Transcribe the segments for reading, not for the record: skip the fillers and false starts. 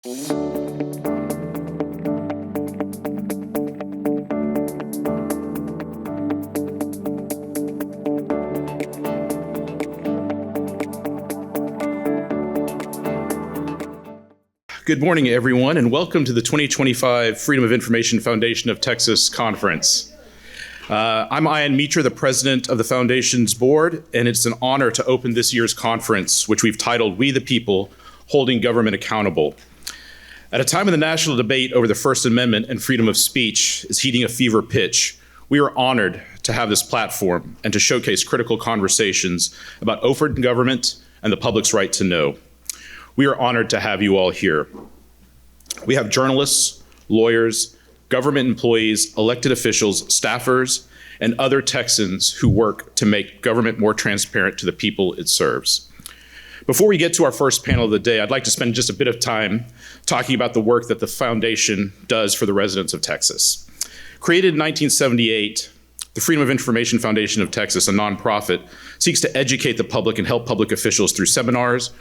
Good morning, everyone, and welcome to the 2025 Freedom of Information Foundation of Texas Conference. I'm Ian Mitra, the president of the Foundation's board, and it's an honor to open this year's conference, which we've titled We the People, Holding Government Accountable. At a time when the national debate over the First Amendment and freedom of speech is heating a fever pitch, we are honored to have this platform and to showcase critical conversations about open government and the public's right to know. We are honored to have you all here. We have journalists, lawyers, government employees, elected officials, staffers, and other Texans who work to make government more transparent to the people it serves. Before we get to our first panel of the day, I'd like to spend just a bit of time talking about the work that the Foundation does for the residents of Texas. Created in 1978, the Freedom of Information Foundation of Texas, a nonprofit, seeks to educate the public and help public officials through seminars,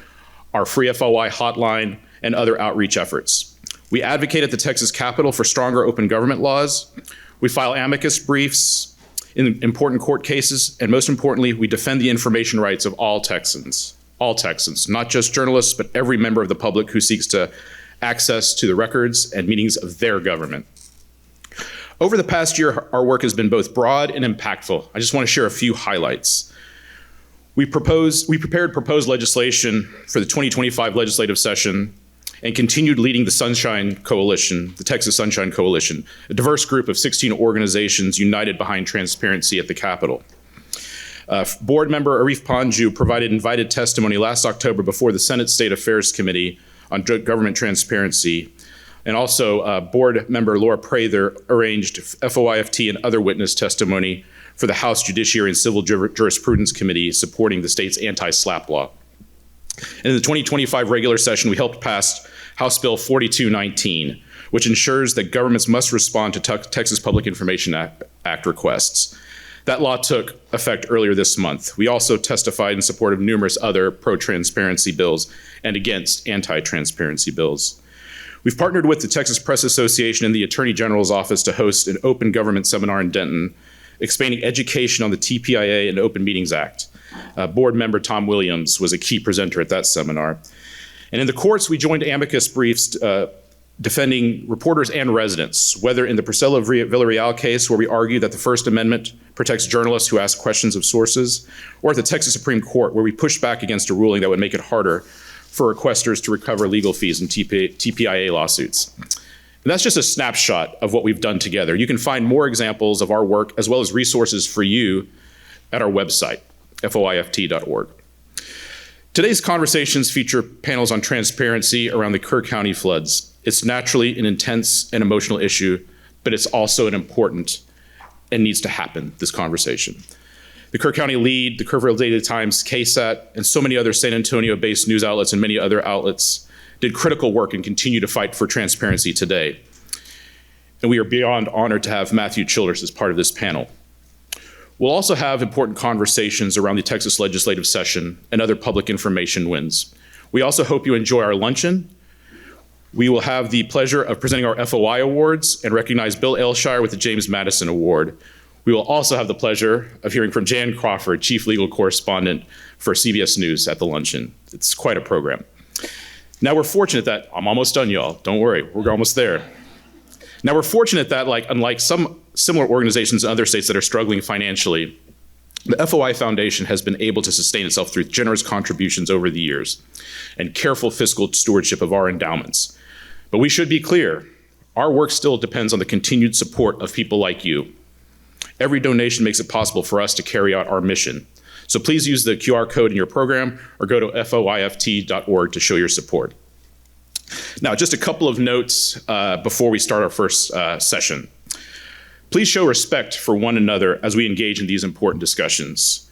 our free FOI hotline, and other outreach efforts. We advocate at the Texas Capitol for stronger open government laws. We file amicus briefs in important court cases, and most importantly, we defend the information rights of all Texans, not just journalists, but every member of the public who seeks to access to the records and meetings of their government. Over the past year, our work has been both broad and impactful. I just want to share a few highlights. We prepared proposed legislation for the 2025 legislative session and continued leading the Sunshine Coalition, the Texas Sunshine Coalition, a diverse group of 16 organizations united behind transparency at the Capitol. Board member Arif Panju provided invited testimony last October before the Senate State Affairs Committee on Government Transparency. And also board member Laura Prather arranged FOIFT and other witness testimony for the House Judiciary and Civil Jurisprudence Committee supporting the state's anti-SLAPP law. And in the 2025 regular session, we helped pass House Bill 4219, which ensures that governments must respond to Texas Public Information Act requests. That law took effect earlier this month. We also testified in support of numerous other pro-transparency bills and against anti-transparency bills. We've partnered with the Texas Press Association and the Attorney General's Office to host an open government seminar in Denton, expanding education on the TPIA and Open Meetings Act. Board member Tom Williams was a key presenter at that seminar. And in the courts, we joined amicus briefs defending reporters and residents, whether in the Priscilla Villarreal case, where we argue that the First Amendment protects journalists who ask questions of sources, or at the Texas Supreme Court, where we pushed back against a ruling that would make it harder for requesters to recover legal fees in TPIA lawsuits. And that's just a snapshot of what we've done together. You can find more examples of our work as well as resources for you at our website, FOIFT.org. Today's conversations feature panels on transparency around the Kerr County floods. It's naturally an intense and emotional issue, but it's also an important and needs to happen, this conversation. The Kerr County Lead, the Kerrville Daily Times, KSAT, and so many other San Antonio-based news outlets and many other outlets did critical work and continue to fight for transparency today. And we are beyond honored to have Matthew Childers as part of this panel. We'll also have important conversations around the Texas legislative session and other public information wins. We also hope you enjoy our luncheon. We will have the pleasure of presenting our FOI awards and recognize Bill Elshire with the James Madison Award. We will also have the pleasure of hearing from Jan Crawford, Chief Legal Correspondent for CBS News at the luncheon. It's quite a program. Now we're fortunate that, I'm almost done, y'all, don't worry, we're almost there. Now we're fortunate that, unlike some similar organizations in other states that are struggling financially, the FOI Foundation has been able to sustain itself through generous contributions over the years and careful fiscal stewardship of our endowments. But we should be clear, our work still depends on the continued support of people like you. Every donation makes it possible for us to carry out our mission. So please use the QR code in your program or go to FOIFT.org to show your support. Now, just a couple of notes before we start our first session. Please show respect for one another as we engage in these important discussions.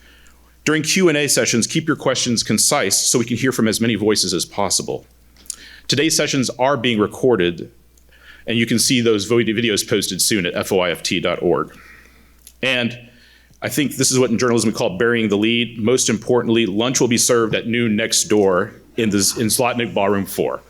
During Q&A sessions, keep your questions concise so we can hear from as many voices as possible. Today's sessions are being recorded, and you can see those videos posted soon at FOIFT.org. And I think this is what in journalism we call burying the lead. Most importantly, lunch will be served at noon next door in Zlotnick Ballroom 4.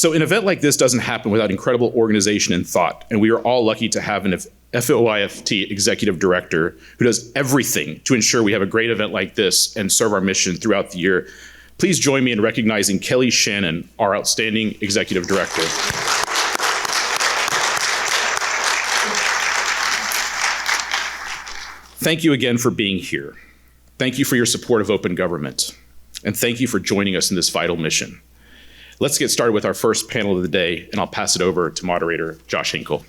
So an event like this doesn't happen without incredible organization and thought, and we are all lucky to have an FOIFT executive director who does everything to ensure we have a great event like this and serve our mission throughout the year. Please join me in recognizing Kelly Shannon, our outstanding executive director. Thank you again for being here. Thank you for your support of open government. And thank you for joining us in this vital mission. Let's get started with our first panel of the day, and I'll pass it over to moderator Josh Hinkle.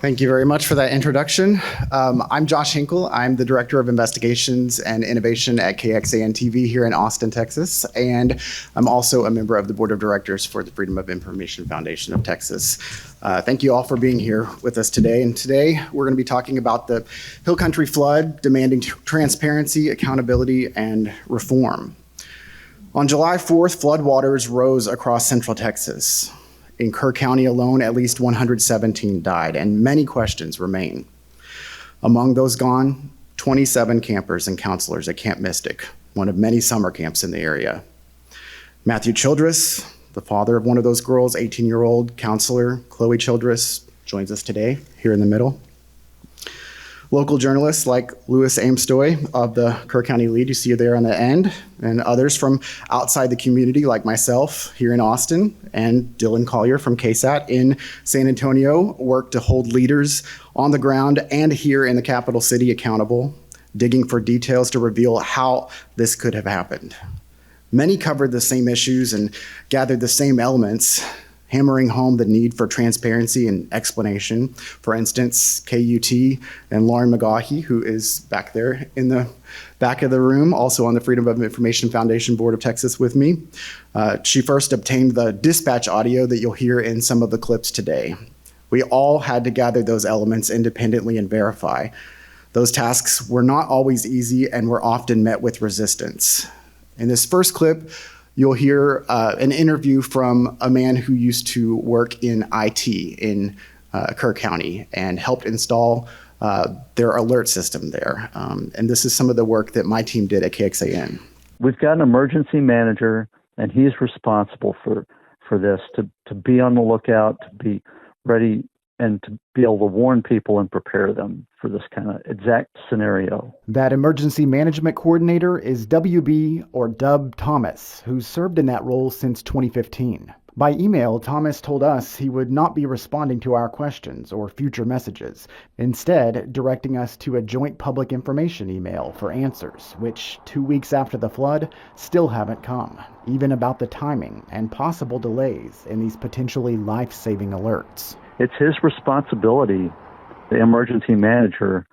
Thank you very much for that introduction. I'm Josh Hinkle. I'm the Director of Investigations and Innovation at KXAN TV here in Austin, Texas, and I'm also a member of the Board of Directors for the Freedom of Information Foundation of Texas. Thank you all for being here with us today. And today we're going to be talking about the Hill Country flood, demanding transparency, accountability, and reform. On July 4th, floodwaters rose across central Texas. In Kerr County alone, at least 117 died, and many questions remain. Among those gone, 27 campers and counselors at Camp Mystic, one of many summer camps in the area. Matthew Childress, the father of one of those girls, 18-year-old counselor Chloe Childress, joins us today, here in the middle. Local journalists like Louis Amstoy of the Kerr County Lead, you see there on the end, and others from outside the community like myself here in Austin, and Dylan Collier from KSAT in San Antonio work to hold leaders on the ground and here in the capital city accountable, digging for details to reveal how this could have happened. Many covered the same issues and gathered the same elements, hammering home the need for transparency and explanation. For instance, KUT and Lauren McGaughy, who is back there in the back of the room, also on the Freedom of Information Foundation Board of Texas with me. She first obtained the dispatch audio that you'll hear in some of the clips today. We all had to gather those elements independently and verify. Those tasks were not always easy and were often met with resistance. In this first clip, you'll hear an interview from a man who used to work in IT in Kerr County and helped install their alert system there. And this is some of the work that my team did at KXAN. We've got an emergency manager, and he's responsible for this, to be on the lookout, to be ready, and to be able to warn people and prepare them for this kind of exact scenario. That emergency management coordinator is WB or Dub Thomas, who's served in that role since 2015. By email, Thomas told us he would not be responding to our questions or future messages, instead directing us to a joint public information email for answers, which 2 weeks after the flood still haven't come, even about the timing and possible delays in these potentially life-saving alerts. It's his responsibility, the emergency manager,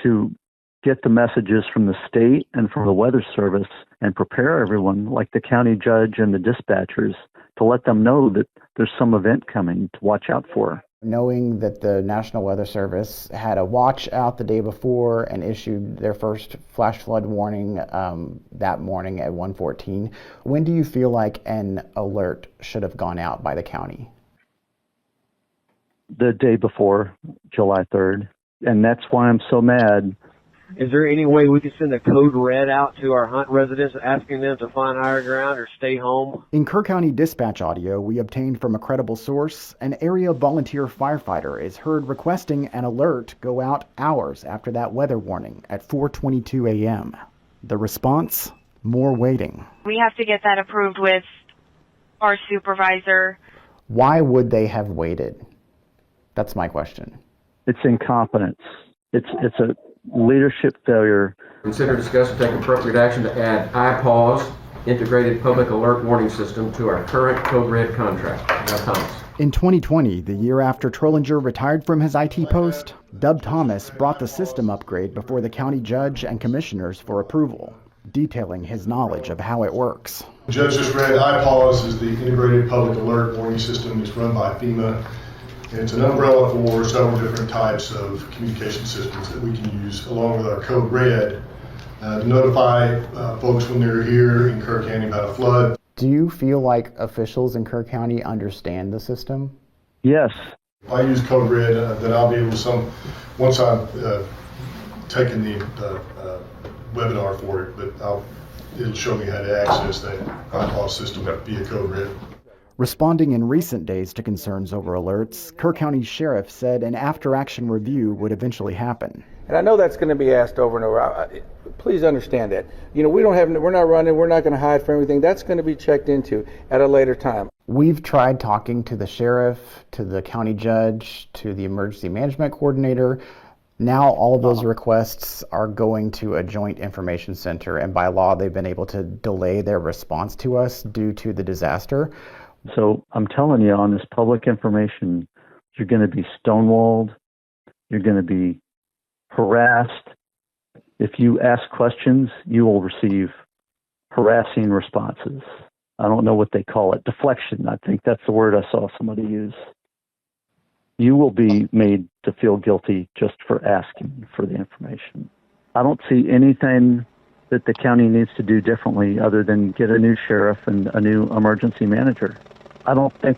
to get the messages from the state and from the Weather Service and prepare everyone, like the county judge and the dispatchers, to let them know that there's some event coming to watch out for. Knowing that the National Weather Service had a watch out the day before and issued their first flash flood warning that morning at 1:14, when do you feel like an alert should have gone out by the county? The day before, July 3rd. And that's why I'm so mad. Is there any way we could send a code red out to our Hunt residents asking them to find higher ground or stay home? In Kerr County dispatch audio we obtained from a credible source, an area volunteer firefighter is heard requesting an alert go out hours after that weather warning at 4:22 a.m. The response? More waiting. We have to get that approved with our supervisor. Why would they have waited? That's my question. It's incompetence. It's a leadership failure. Consider, discuss, and take appropriate action to add IPAWS, Integrated Public Alert Warning System, to our current Code Red contract. Now, Thomas. In 2020, the year after Trollinger retired from his IT post, Dub Thomas brought the system upgrade before the county judge and commissioners for approval, detailing his knowledge of how it works. The judge just read IPAWS is the Integrated Public Alert Warning System. It's run by FEMA. And it's an umbrella for several different types of communication systems that we can use, along with our Code Red, to notify folks when they're here in Kerr County about a flood. Do you feel like officials in Kerr County understand the system? Yes. If I use Code Red, then I'll be able to, once I've taken the webinar for it, but it'll show me how to access that iPause system via Code Red. Responding in recent days to concerns over alerts, Kerr County Sheriff said an after-action review would eventually happen. And I know that's going to be asked over and over. Please understand that. We're not running, we're not going to hide from everything. That's going to be checked into at a later time. We've tried talking to the sheriff, to the county judge, to the emergency management coordinator. Now all of those requests are going to a joint information center, and by law they've been able to delay their response to us due to the disaster. So I'm telling you, on this public information, you're going to be stonewalled. You're going to be harassed. If you ask questions, you will receive harassing responses. I don't know what they call it. Deflection. I think that's the word I saw somebody use. You will be made to feel guilty just for asking for the information. I don't see anything that the county needs to do differently other than get a new sheriff and a new emergency manager. I don't think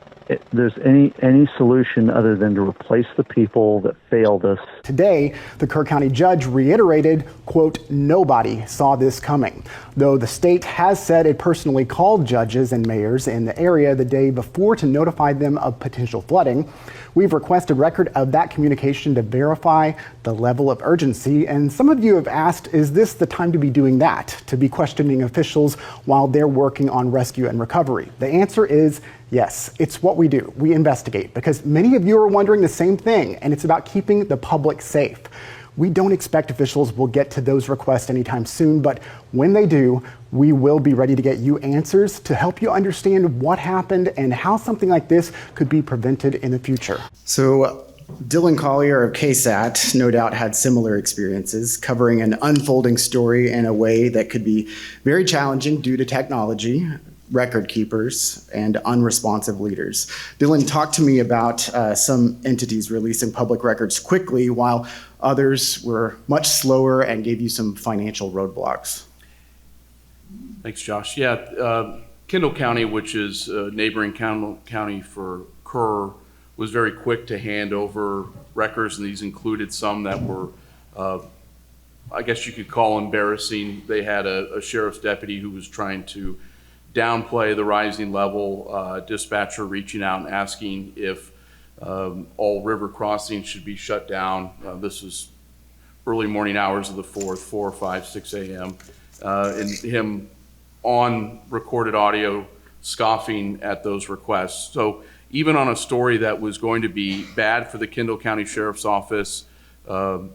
there's any solution other than to replace the people that failed us. Today, the Kerr County judge reiterated, quote, nobody saw this coming. Though the state has said it personally called judges and mayors in the area the day before to notify them of potential flooding. We've requested record of that communication to verify the level of urgency. And some of you have asked, is this the time to be doing that? To be questioning officials while they're working on rescue and recovery? The answer is yes, it's what we do. We investigate because many of you are wondering the same thing, and it's about keeping the public safe. We don't expect officials will get to those requests anytime soon, but when they do, we will be ready to get you answers to help you understand what happened and how something like this could be prevented in the future. So Dylan Collier of KSAT no doubt had similar experiences, covering an unfolding story in a way that could be very challenging due to technology, record keepers, and unresponsive leaders. Dylan, talk to me about some entities releasing public records quickly while others were much slower and gave you some financial roadblocks. Thanks, Josh. Yeah, Kendall County, which is a neighboring county for Kerr, was very quick to hand over records, and these included some that were, I guess you could call embarrassing. They had a sheriff's deputy who was trying to downplay the rising level, dispatcher reaching out and asking if all river crossings should be shut down. This was early morning hours of the 4th, 4, 5, 6 a.m. And him on recorded audio scoffing at those requests. So even on a story that was going to be bad for the Kendall County Sheriff's Office, the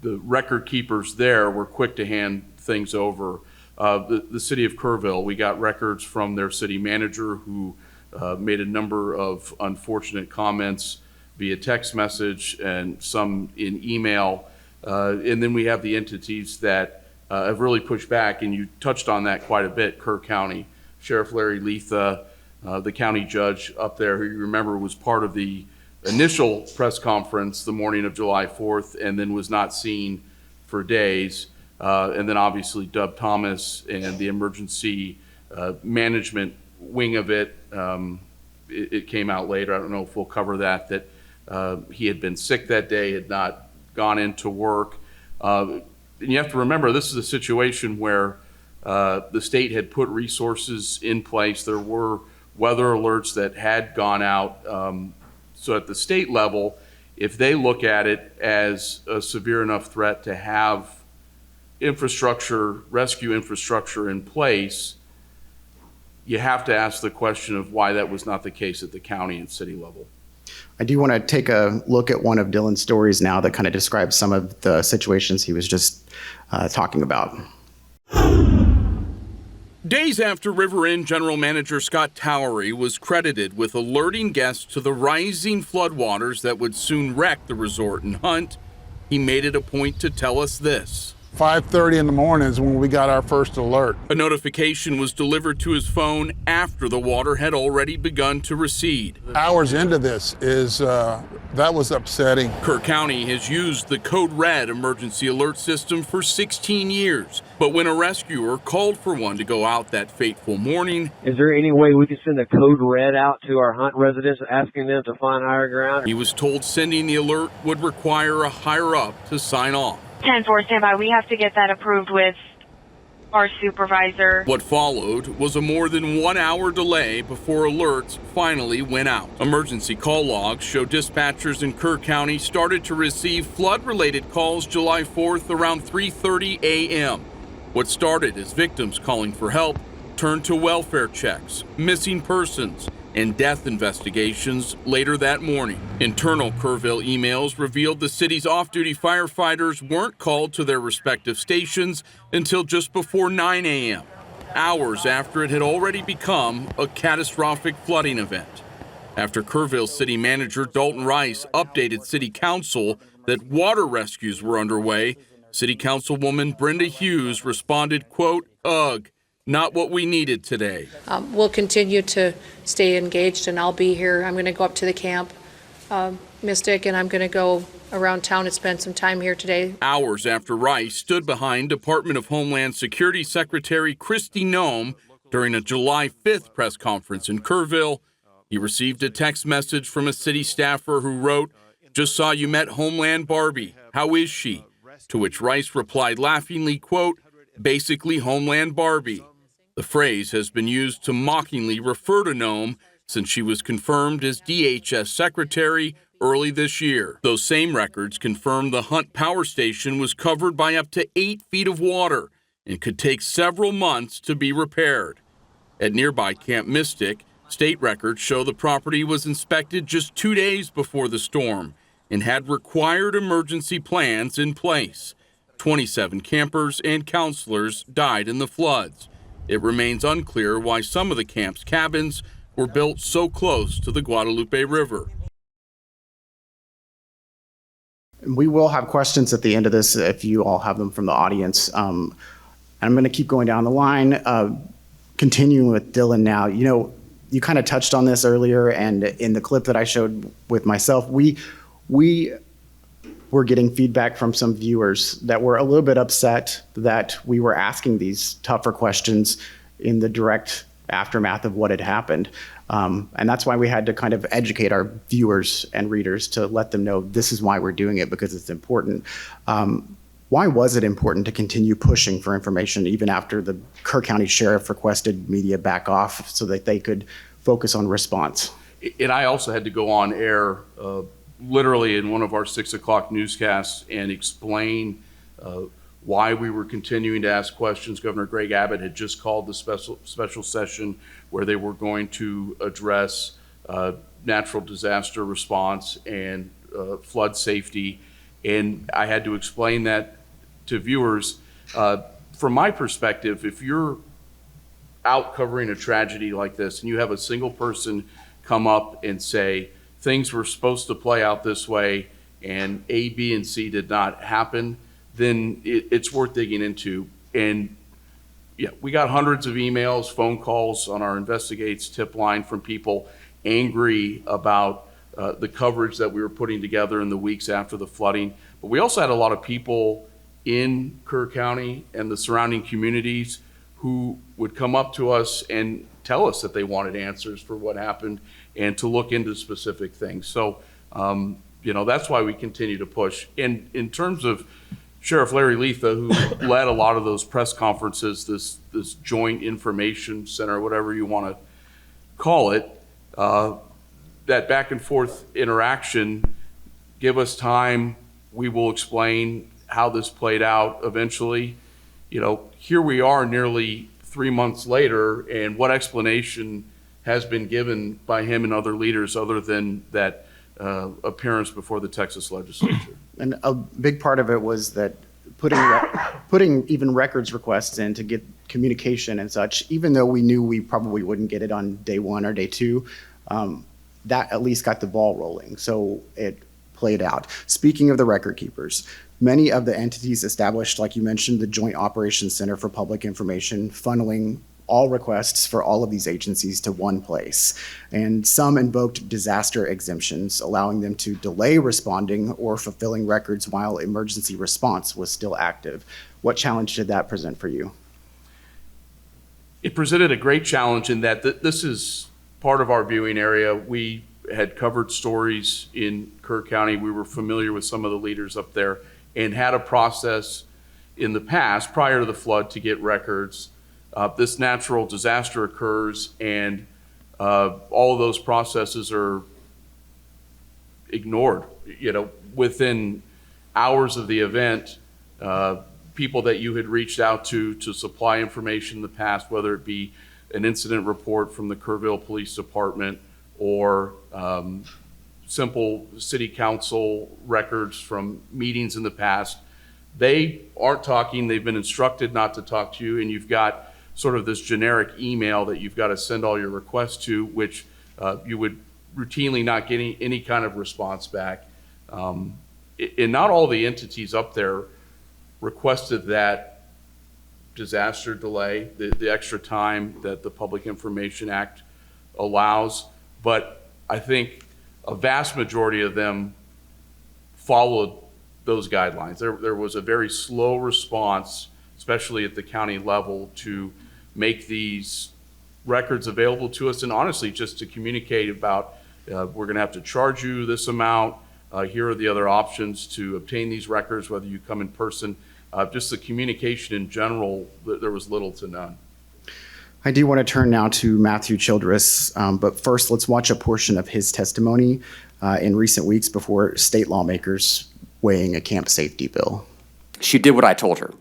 record keepers there were quick to hand things over. The city of Kerrville, we got records from their city manager who made a number of unfortunate comments via text message and some in email. And then we have the entities that have really pushed back, and you touched on that quite a bit. Kerr County, Sheriff Larry Letha, the county judge up there, who you remember was part of the initial press conference the morning of July 4th and then was not seen for days. And then obviously Dub Thomas and the emergency management wing of it. It came out later, I don't know if we'll cover that he had been sick that day, had not gone into work. And you have to remember, this is a situation where the state had put resources in place. There were weather alerts that had gone out. So at the state level, if they look at it as a severe enough threat to have infrastructure, rescue infrastructure in place, you have to ask the question of why that was not the case at the county and city level. I do want to take a look at one of Dylan's stories now that kind of describes some of the situations he was just talking about. Days after River Inn General Manager Scott Towery was credited with alerting guests to the rising floodwaters that would soon wreck the resort and hunt, he made it a point to tell us this. 5:30 in the morning is when we got our first alert. A notification was delivered to his phone after the water had already begun to recede. Hours into this that was upsetting. Kerr County has used the Code Red emergency alert system for 16 years. But when a rescuer called for one to go out that fateful morning, is there any way we can send a Code Red out to our Hunt residents asking them to find higher ground? He was told sending the alert would require a higher up to sign off. 10-4 standby. We have to get that approved with our supervisor. What followed was a more than 1 hour delay before alerts finally went out. Emergency call logs show dispatchers in Kerr County started to receive flood-related calls July 4th around 3:30 a.m. What started as victims calling for help turned to welfare checks, missing persons, and death investigations later that morning. Internal Kerrville emails revealed the city's off-duty firefighters weren't called to their respective stations until just before 9 a.m., hours after it had already become a catastrophic flooding event. After Kerrville City Manager Dalton Rice updated City Council that water rescues were underway, City Councilwoman Brenda Hughes responded, quote, "Ugh, not what we needed today." We'll continue to stay engaged, and I'll be here. I'm going to go up to the camp, Mystic, and I'm going to go around town and spend some time here today. Hours after Rice stood behind Department of Homeland Security Secretary Kristi Noem during a July 5th press conference in Kerrville, he received a text message from a city staffer who wrote, "Just saw you met Homeland Barbie. How is she?" To which Rice replied laughingly, quote, "Basically Homeland Barbie." The phrase has been used to mockingly refer to Noem since she was confirmed as DHS Secretary early this year. Those same records confirmed the Hunt Power Station was covered by up to 8 feet of water and could take several months to be repaired. At nearby Camp Mystic, state records show the property was inspected just 2 days before the storm and had required emergency plans in place. 27 campers and counselors died in the floods. It remains unclear why some of the camp's cabins were built so close to the Guadalupe River. We will have questions at the end of this if you all have them from the audience. And I'm going to keep going down the line, continuing with Dylan now. You know, you kind of touched on this earlier, and in the clip that I showed with myself, we were getting feedback from some viewers that were a little bit upset that we were asking these tougher questions in the direct aftermath of what had happened. And that's why we had to kind of educate our viewers and readers to let them know this is why we're doing it, because it's important. Why was it important to continue pushing for information even after the Kerr County Sheriff requested media back off so that they could focus on response? And I also had to go on air literally in one of our 6 o'clock newscasts and explain why we were continuing to ask questions. Governor Greg Abbott had just called the special session where they were going to address natural disaster response and flood safety. And I had to explain that to viewers. From my perspective, if you're out covering a tragedy like this and you have a single person come up and say, things were supposed to play out this way and A, B, and C did not happen, then it's worth digging into. And yeah, we got hundreds of emails, phone calls on our Investigates tip line from people angry about the coverage that we were putting together in the weeks after the flooding. But we also had a lot of people in Kerr County and the surrounding communities who would come up to us and tell us that they wanted answers for what happened and to look into specific things. So, that's why we continue to push. And in terms of Sheriff Larry Letha, who led a lot of those press conferences, this joint information center, whatever you want to call it, that back and forth interaction, give us time, we will explain how this played out eventually. Here we are nearly 3 months later, and what explanation has been given by him and other leaders other than that appearance before the Texas legislature? And a big part of it was that putting even records requests in to get communication and such, even though we knew we probably wouldn't get it on day 1 or day 2, that at least got the ball rolling. So it played out. Speaking of the record keepers, many of the entities established, like you mentioned, the Joint Operations Center for Public Information, funneling all requests for all of these agencies to one place. And some invoked disaster exemptions, allowing them to delay responding or fulfilling records while emergency response was still active. What challenge did that present for you? It presented a great challenge in that this is part of our viewing area. We had covered stories in Kerr County. We were familiar with some of the leaders up there. and had a process in the past, prior to the flood, to get records. This natural disaster occurs, and all of those processes are ignored. Within hours of the event, people that you had reached out to supply information in the past, whether it be an incident report from the Kerrville Police Department or simple city council records from meetings in the past, they aren't talking. They've been instructed not to talk to you, and you've got sort of this generic email that you've got to send all your requests to, which you would routinely not get any kind of response back. And not all the entities up there requested that disaster delay, the extra time that the Public Information Act allows, but I think a vast majority of them followed those guidelines. There was a very slow response, especially at the county level, to make these records available to us, and honestly just to communicate about we're going to have to charge you this amount, here are the other options to obtain these records, whether you come in person. Just the communication in general, there was little to none. I do want to turn now to Matthew Childress, but first let's watch a portion of his testimony in recent weeks before state lawmakers weighing a camp safety bill. She did what I told her.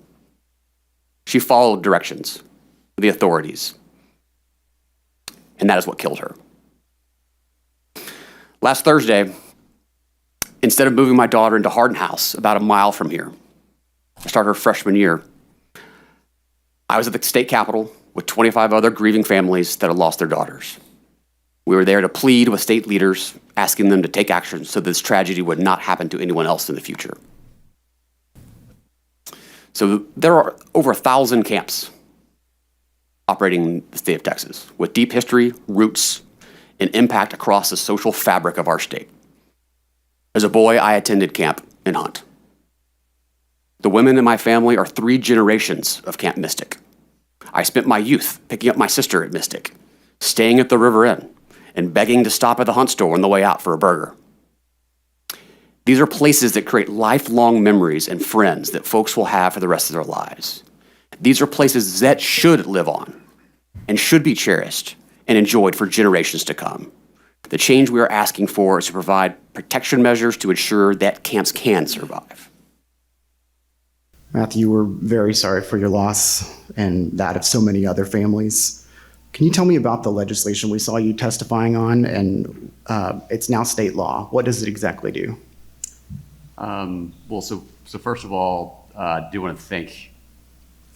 She followed directions of the authorities, and that is what killed her. Last Thursday, instead of moving my daughter into Hardin House, about a mile from here, to start her freshman year, I was at the state capitol with 25 other grieving families that had lost their daughters. We were there to plead with state leaders, asking them to take action so this tragedy would not happen to anyone else in the future. So there are over 1,000 camps operating in the state of Texas with deep history, roots, and impact across the social fabric of our state. As a boy, I attended camp in Hunt. The women in my family are 3 generations of Camp Mystic. I spent my youth picking up my sister at Mystic, staying at the River Inn, and begging to stop at the Hunt store on the way out for a burger. These are places that create lifelong memories and friends that folks will have for the rest of their lives. These are places that should live on and should be cherished and enjoyed for generations to come. The change we are asking for is to provide protection measures to ensure that camps can survive. Matthew, we're very sorry for your loss and that of so many other families. Can you tell me about the legislation we saw you testifying on? And it's now state law. What does it exactly do? So first of all, I do want to thank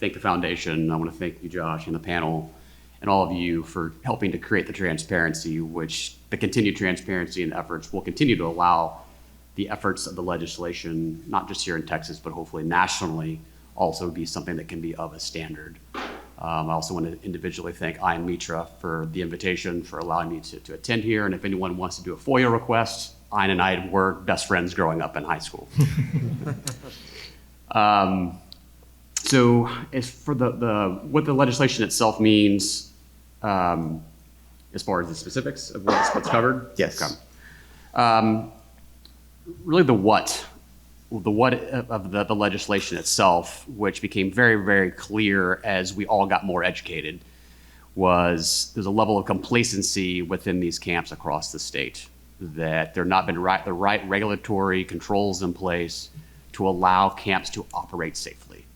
the foundation. I want to thank you, Josh, and the panel, and all of you for helping to create the transparency, which the continued transparency and efforts will continue to allow the efforts of the legislation, not just here in Texas, but hopefully nationally, also be something that can be of a standard. I also want to individually thank Ian Mitra for the invitation, for allowing me to attend here. And if anyone wants to do a FOIA request, Ian and I were best friends growing up in high school. So as for what the legislation itself means, as far as the specifics of what's covered? Yes. Okay. Really the what of the legislation itself, which became very, very clear as we all got more educated, was there's a level of complacency within these camps across the state, that there not been the right regulatory controls in place to allow camps to operate safely.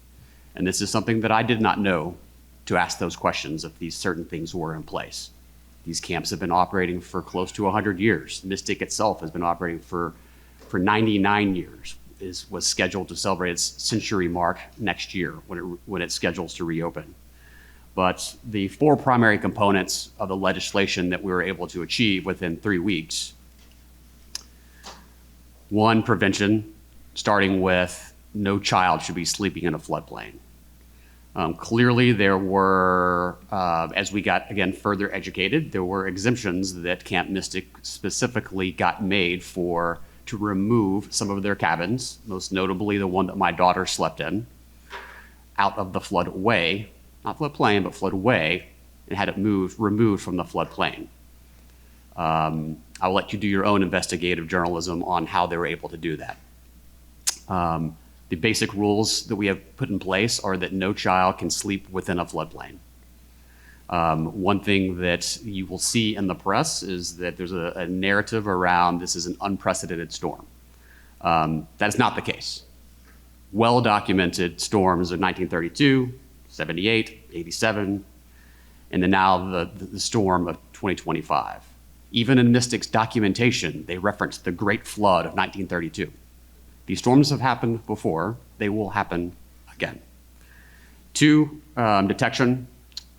And this is something that I did not know to ask those questions if these certain things were in place. These camps have been operating for close to 100 years. Mystic itself has been operating for 99 years, was scheduled to celebrate its century mark next year when it schedules to reopen. But the 4 primary components of the legislation that we were able to achieve within 3 weeks: 1, prevention, starting with no child should be sleeping in a floodplain. Clearly there were, as we got, again, further educated, there were exemptions that Camp Mystic specifically got made to remove some of their cabins, most notably the one that my daughter slept in, out of the floodway, not floodplain, but floodway, and had it removed from the floodplain. I'll let you do your own investigative journalism on how they were able to do that. The basic rules that we have put in place are that no child can sleep within a floodplain. One thing that you will see in the press is that there's a narrative around this is an unprecedented storm. That is not the case. Well-documented storms of 1932, 78, 87, and then now the storm of 2025. Even in Mystic's documentation, they reference the Great Flood of 1932. These storms have happened before. They will happen again. 2, detection.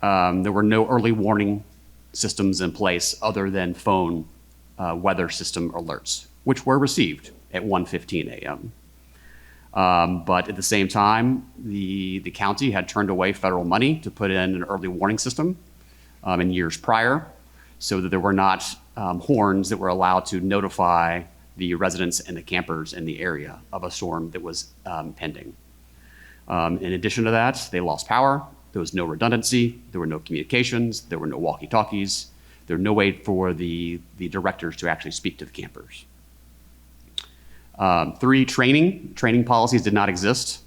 There were no early warning systems in place other than phone weather system alerts, which were received at 1:15 a.m. But at the same time, the county had turned away federal money to put in an early warning system in years prior, so that there were not horns that were allowed to notify the residents and the campers in the area of a storm that was pending. In addition to that, they lost power. There was no redundancy. There were no communications. There were no walkie-talkies. There was no way for the directors to actually speak to the campers. 3, training. Training policies did not exist.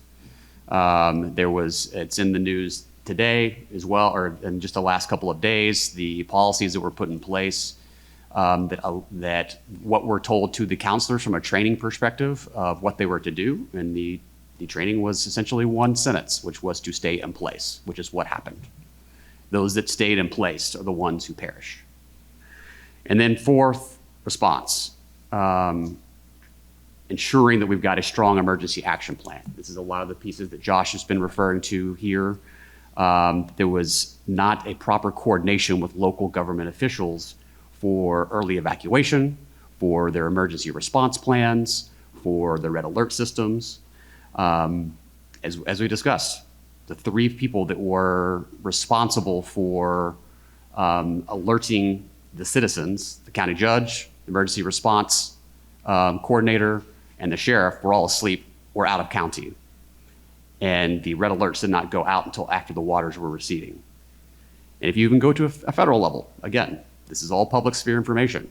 It's in the news today as well, or in just the last couple of days, the policies that were put in place that what we're told to the counselors from a training perspective of what they were to do, and the training was essentially one sentence, which was to stay in place, which is what happened. Those that stayed in place are the ones who perish. And then 4th, response. Ensuring that we've got a strong emergency action plan. This is a lot of the pieces that Josh has been referring to here. There was not a proper coordination with local government officials for early evacuation, for their emergency response plans, for the red alert systems. As we discussed, the 3 people that were responsible for alerting the citizens, the county judge, the emergency response coordinator, and the sheriff were all asleep or out of county. And the red alerts did not go out until after the waters were receding. And if you even go to a federal level, again, this is all public sphere information.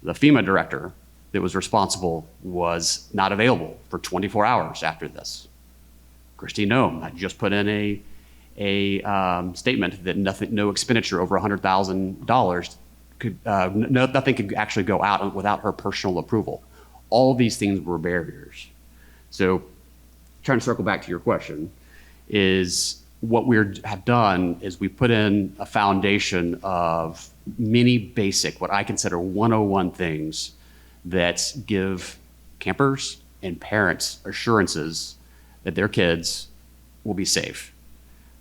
The FEMA director that was responsible was not available for 24 hours after this. Christine Noem had just put in a statement that no expenditure over $100,000 nothing could actually go out without her personal approval. All these things were barriers. So, trying to circle back to your question, is what we have done is we put in a foundation of many basic, what I consider 101 things that give campers and parents assurances that their kids will be safe.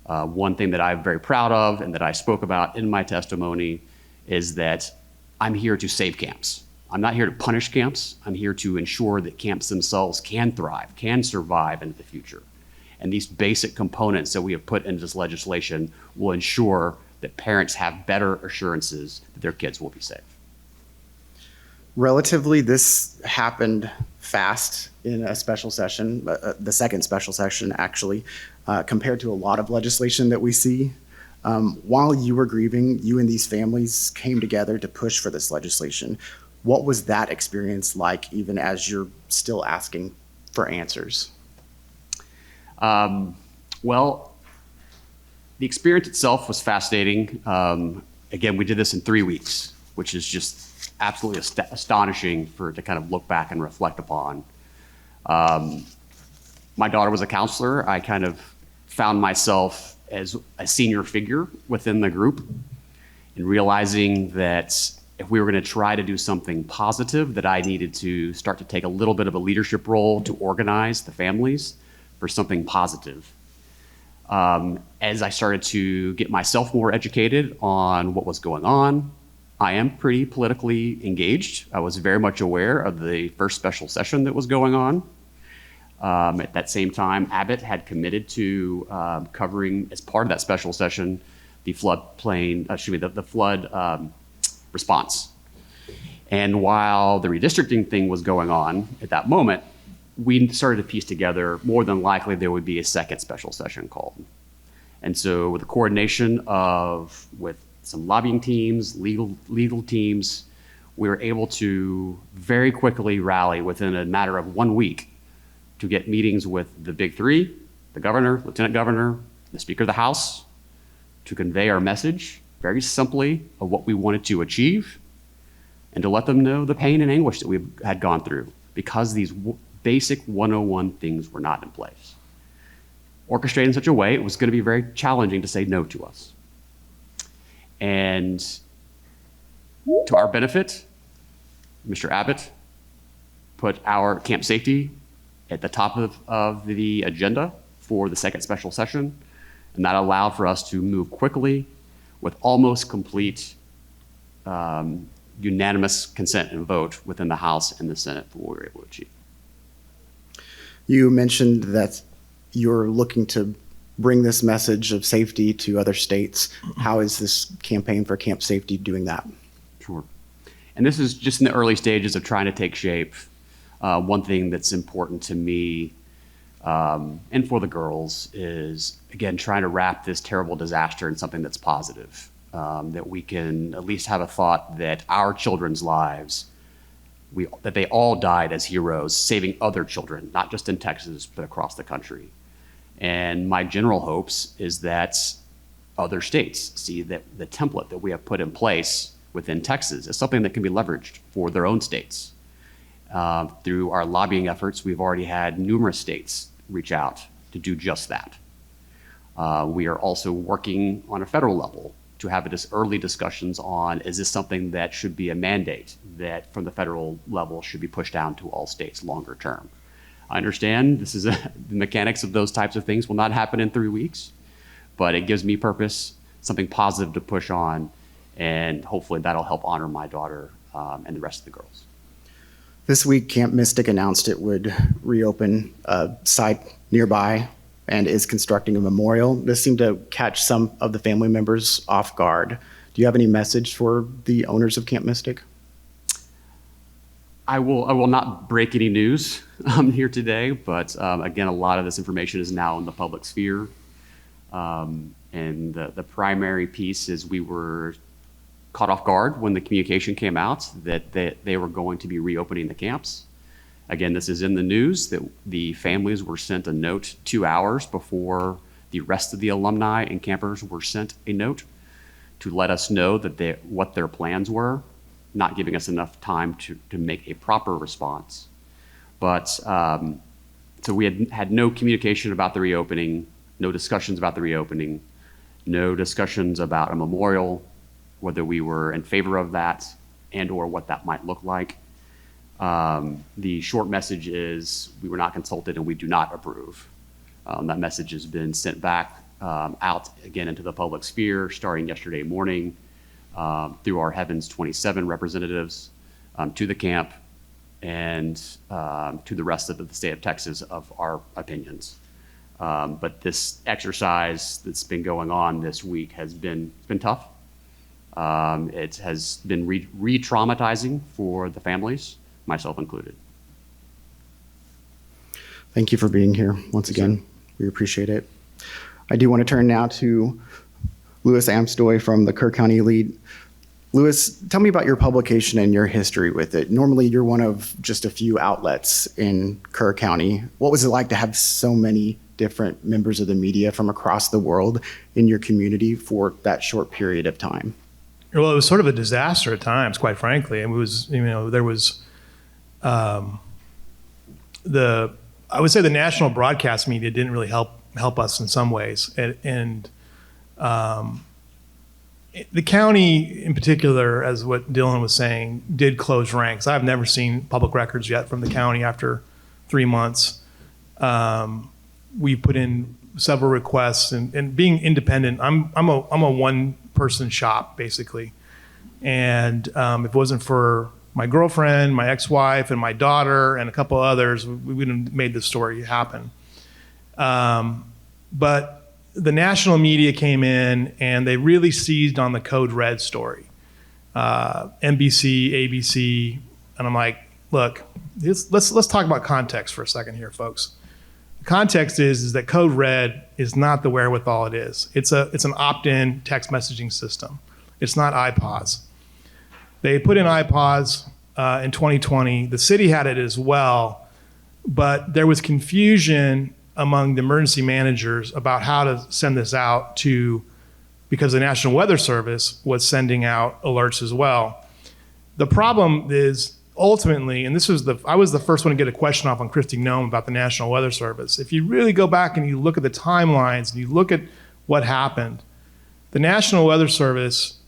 One thing that I'm very proud of and that I spoke about in my testimony is that I'm here to save camps. I'm not here to punish camps. I'm here to ensure that camps themselves can thrive, can survive into the future. And these basic components that we have put into this legislation will ensure that parents have better assurances that their kids will be safe. Relatively, this happened fast in a special session, the second special session actually, compared to a lot of legislation that we see. While you were grieving, you and these families came together to push for this legislation. What was that experience like, even as you're still asking for answers? Well, the experience itself was fascinating. Again, we did this in 3 weeks, which is just absolutely astonishing to kind of look back and reflect upon. My daughter was a counselor. I kind of found myself as a senior figure within the group and realizing that if we were going to try to do something positive, that I needed to start to take a little bit of a leadership role to organize the families for something positive. As I started to get myself more educated on what was going on, I am pretty politically engaged. I was very much aware of the first special session that was going on. At that same time, Abbott had committed to covering, as part of that special session, the flood response. And while the redistricting thing was going on at that moment, we started to piece together more than likely there would be a second special session called. And so with the coordination with some lobbying teams, legal teams, we were able to very quickly rally within a matter of 1 week to get meetings with the big three, the governor, lieutenant governor, the Speaker of the House, to convey our message very simply of what we wanted to achieve, and to let them know the pain and anguish that we had gone through because these basic 101 things were not in place. Orchestrated in such a way, it was going to be very challenging to say no to us. And to our benefit, Mr. Abbott put our camp safety at the top of the agenda for the second special session, and that allowed for us to move quickly with almost complete unanimous consent and vote within the House and the Senate for what we were able to achieve. You mentioned that you're looking to bring this message of safety to other states. How is this campaign for camp safety doing that? Sure. And this is just in the early stages of trying to take shape. One thing that's important to me and for the girls is, again, trying to wrap this terrible disaster in something that's positive, that we can at least have a thought that our children's lives, that they all died as heroes, saving other children, not just in Texas, but across the country. And my general hopes is that other states see that the template that we have put in place within Texas is something that can be leveraged for their own states. Through our lobbying efforts, we've already had numerous states reach out to do just that. We are also working on a federal level to have this early discussions on, is this something that should be a mandate that from the federal level should be pushed down to all states longer term? I understand this is the mechanics of those types of things will not happen in 3 weeks, but it gives me purpose, something positive to push on, and hopefully that'll help honor my daughter and the rest of the girls. This week, Camp Mystic announced it would reopen a site nearby and is constructing a memorial. This seemed to catch some of the family members off guard. Do you have any message for the owners of Camp Mystic? I will not break any news here today, but again, a lot of this information is now in the public sphere. And the primary piece is we were caught off guard when the communication came out that they were going to be reopening the camps. Again, this is in the news that the families were sent a note 2 hours before the rest of the alumni and campers were sent a note to let us know that what their plans were, not giving us enough time to make a proper response. But so we had no communication about the reopening, no discussions about the reopening, no discussions about a memorial, whether we were in favor of that and or what that might look like. The short message is we were not consulted and we do not approve. That message has been sent back out again into the public sphere starting yesterday morning through our Heavens 27 representatives to the camp and to the rest of the state of Texas of our opinions. But this exercise that's been going on this week has been tough. It has been re-traumatizing for the families, myself included. Thank you for being here once again. We appreciate it. I do want to turn now to Louis Amstoy from the Kerr County Lead. Louis, tell me about your publication and your history with it. Normally, you're one of just a few outlets in Kerr County. What was it like to have so many different members of the media from across the world in your community for that short period of time? Well, it was sort of a disaster at times, quite frankly. It was, there was I would say the national broadcast media didn't really help us in some ways, and the county in particular, as what Dylan was saying, did close ranks. I've never seen public records yet from the county after 3 months. We put in several requests, and being independent, I'm a one-person shop basically, and if it wasn't for my girlfriend, my ex-wife, and my daughter, and a couple others, we wouldn't have made this story happen. But the national media came in and they really seized on the Code Red story. NBC, ABC, and I'm like, look, let's talk about context for a second here, folks. The context is that Code Red is not the wherewithal it is. It's an opt-in text messaging system. It's not iPods. They put in iPods in 2020. The city had it as well. but there was confusion among the emergency managers about how to send this out because the National Weather Service was sending out alerts as well. The problem is ultimately, and I was the first one to get a question off on Christy Nome about the National Weather Service. If you really go back and you look at the timelines and you look at what happened, the National Weather Service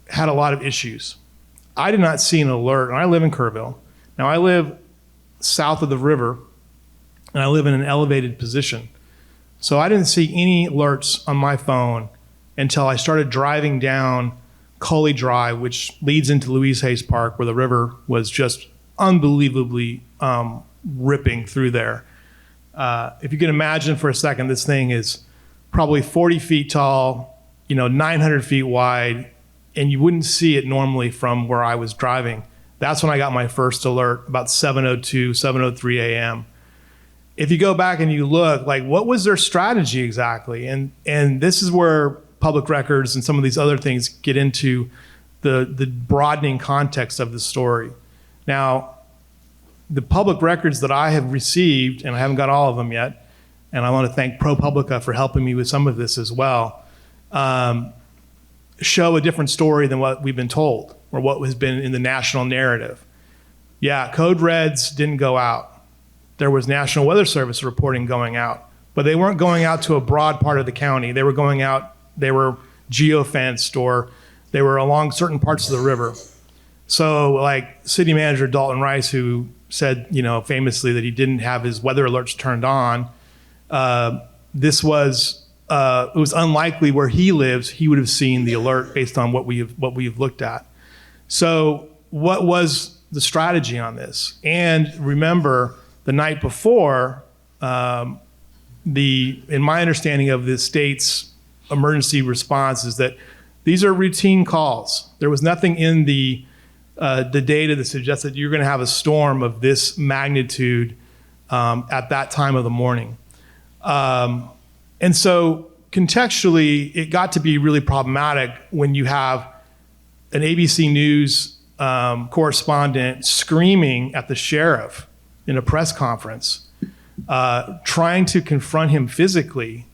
had a lot of issues. I did not see an alert, and I live in Kerrville. Now I live south of the river, and I live in an elevated position. So I didn't see any alerts on my phone until I started driving down Cully Drive, which leads into Louise Hayes Park, where the river was just unbelievably ripping through there. If you can imagine for a second, this thing is probably 40 feet tall, 900 feet wide, and you wouldn't see it normally from where I was driving. That's when I got my first alert, about 7:02, 7:03 a.m. If you go back and you look, what was their strategy exactly? And this is where public records and some of these other things get into the broadening context of the story. Now, the public records that I have received, and I haven't got all of them yet, and I want to thank ProPublica for helping me with some of this as well, show a different story than what we've been told or what has been in the national narrative. Yeah, code reds didn't go out. There was National Weather Service reporting going out, but they weren't going out to a broad part of the county. They were going out, they were geofenced, or they were along certain parts of the river. So like city manager Dalton Rice, who said, famously that he didn't have his weather alerts turned on, it was unlikely where he lives, he would have seen the alert based on what we've looked at. So what was the strategy on this? And remember, the night before, in my understanding of the state's emergency response is that these are routine calls. There was nothing in the data that suggests that you're going to have a storm of this magnitude at that time of the morning. And so contextually, it got to be really problematic when you have an ABC News correspondent screaming at the sheriff in a press conference, trying to confront him physically,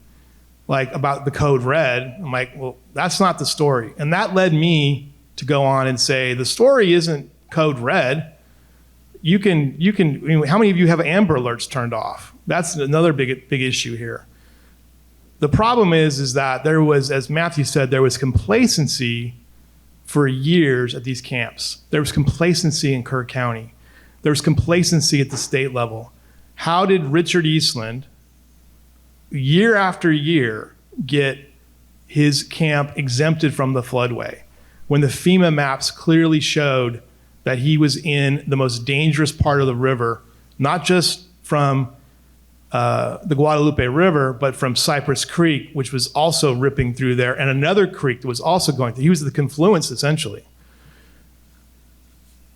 about the code red. I'm like, well, that's not the story. And that led me to go on and say, the story isn't code red. How many of you have Amber Alerts turned off? That's another big issue here. The problem is that there was, as Matthew said, there was complacency for years at these camps. There was complacency in Kerr County. There was complacency at the state level. How did Richard Eastland, year after year, get his camp exempted from the floodway when the FEMA maps clearly showed that he was in the most dangerous part of the river, not just from the Guadalupe River, but from Cypress Creek, which was also ripping through there, and another creek that was also going through. He was the confluence, essentially.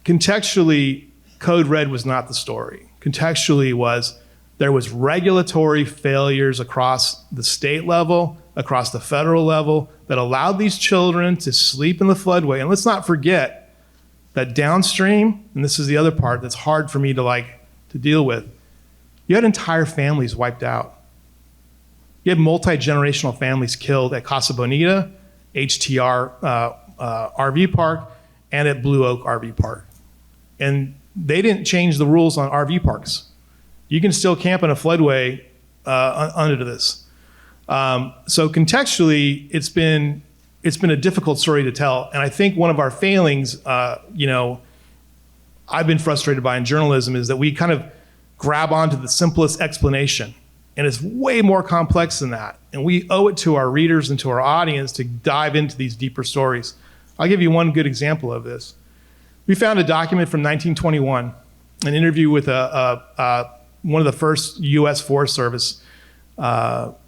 Contextually, Code Red was not the story. Contextually there was regulatory failures across the state level, across the federal level, that allowed these children to sleep in the floodway. And let's not forget that downstream, and this is the other part that's hard for me to deal with, you had entire families wiped out. You had multi-generational families killed at Casa Bonita, HTR RV Park, and at Blue Oak RV Park. And they didn't change the rules on RV parks. You can still camp in a floodway under this. So contextually, it's been a difficult story to tell. And I think one of our failings, I've been frustrated by in journalism, is that we kind of grab onto the simplest explanation. And it's way more complex than that. And we owe it to our readers and to our audience to dive into these deeper stories. I'll give you one good example of this. We found a document from 1921, an interview with one of the first U.S. Forest Service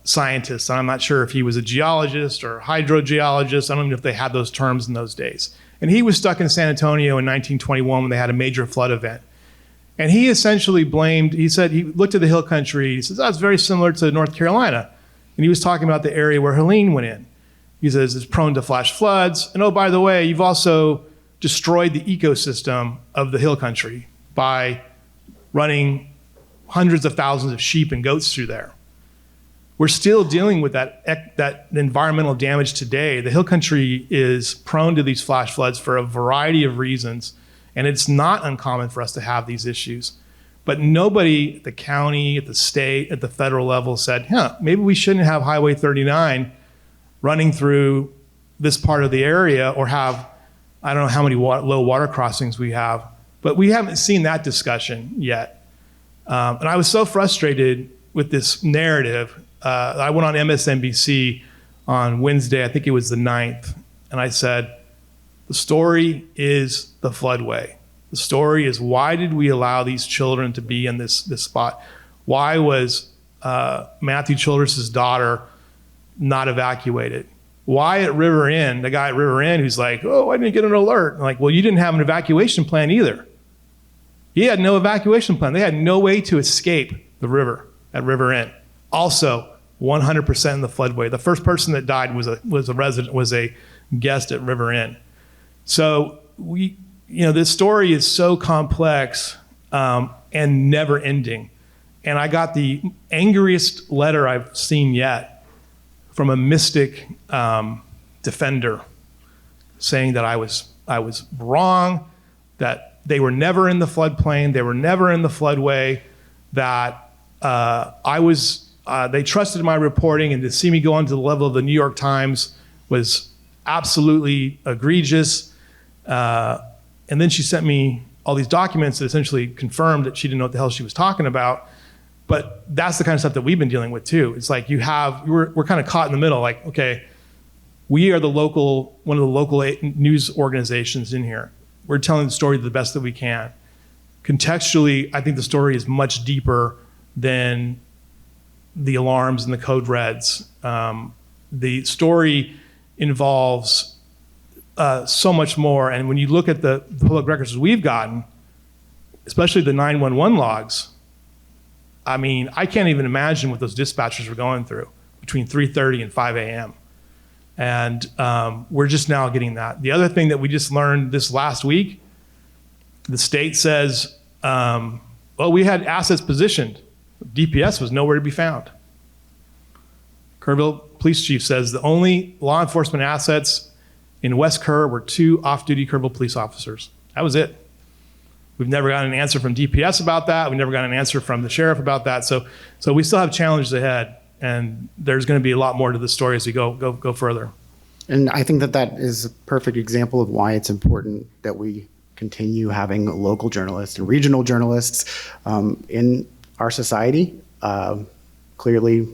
scientists. And I'm not sure if he was a geologist or hydrogeologist. I don't know if they had those terms in those days. And he was stuck in San Antonio in 1921 when they had a major flood event. And he essentially he said, he looked at the hill country, he says, it's very similar to North Carolina. And he was talking about the area where Helene went in. He says it's prone to flash floods. And oh, by the way, you've also destroyed the ecosystem of the hill country by running hundreds of thousands of sheep and goats through there. We're still dealing with that environmental damage today. The hill country is prone to these flash floods for a variety of reasons, and it's not uncommon for us to have these issues. But nobody at the county, at the state, at the federal level said, maybe we shouldn't have Highway 39 running through this part of the area, or have, I don't know how many low water crossings we have, but we haven't seen that discussion yet. And I was so frustrated with this narrative. I went on MSNBC on Wednesday, I think it was the 9th, and I said, the story is the floodway. The story is, why did we allow these children to be in this spot? Why was Matthew Childress's daughter not evacuated? Why at River Inn, the guy at River Inn who's like, oh, I didn't get an alert. I'm like, well, you didn't have an evacuation plan either. He had no evacuation plan. They had no way to escape the river at River Inn. Also, 100% in the floodway. The first person that died was a guest at River Inn. So this story is so complex and never ending. And I got the angriest letter I've seen yet from a Mystic defender saying that I was wrong, that they were never in the floodplain, they were never in the floodway, that they trusted my reporting, and to see me go on to the level of the New York Times was absolutely egregious. And then she sent me all these documents that essentially confirmed that she didn't know what the hell she was talking about. But that's the kind of stuff that we've been dealing with too. It's like we're kind of caught in the middle. Like, okay, we are one of the local news organizations in here. We're telling the story the best that we can. Contextually, I think the story is much deeper than the alarms and the code reds. The story involves so much more. And when you look at the public records we've gotten, especially the 911 logs, I mean, I can't even imagine what those dispatchers were going through between 3:30 and 5 a.m. And we're just now getting that. The other thing that we just learned this last week, the state says, we had assets positioned. DPS was nowhere to be found. Kerrville Police Chief says the only law enforcement assets in West Kerr were 2 off-duty Kerrville police officers. That was it. We've never gotten an answer from DPS about that. We never got an answer from the sheriff about that. So we still have challenges ahead, and there's going to be a lot more to the story as we go further. And I think that is a perfect example of why it's important that we continue having local journalists and regional journalists in our society. Clearly,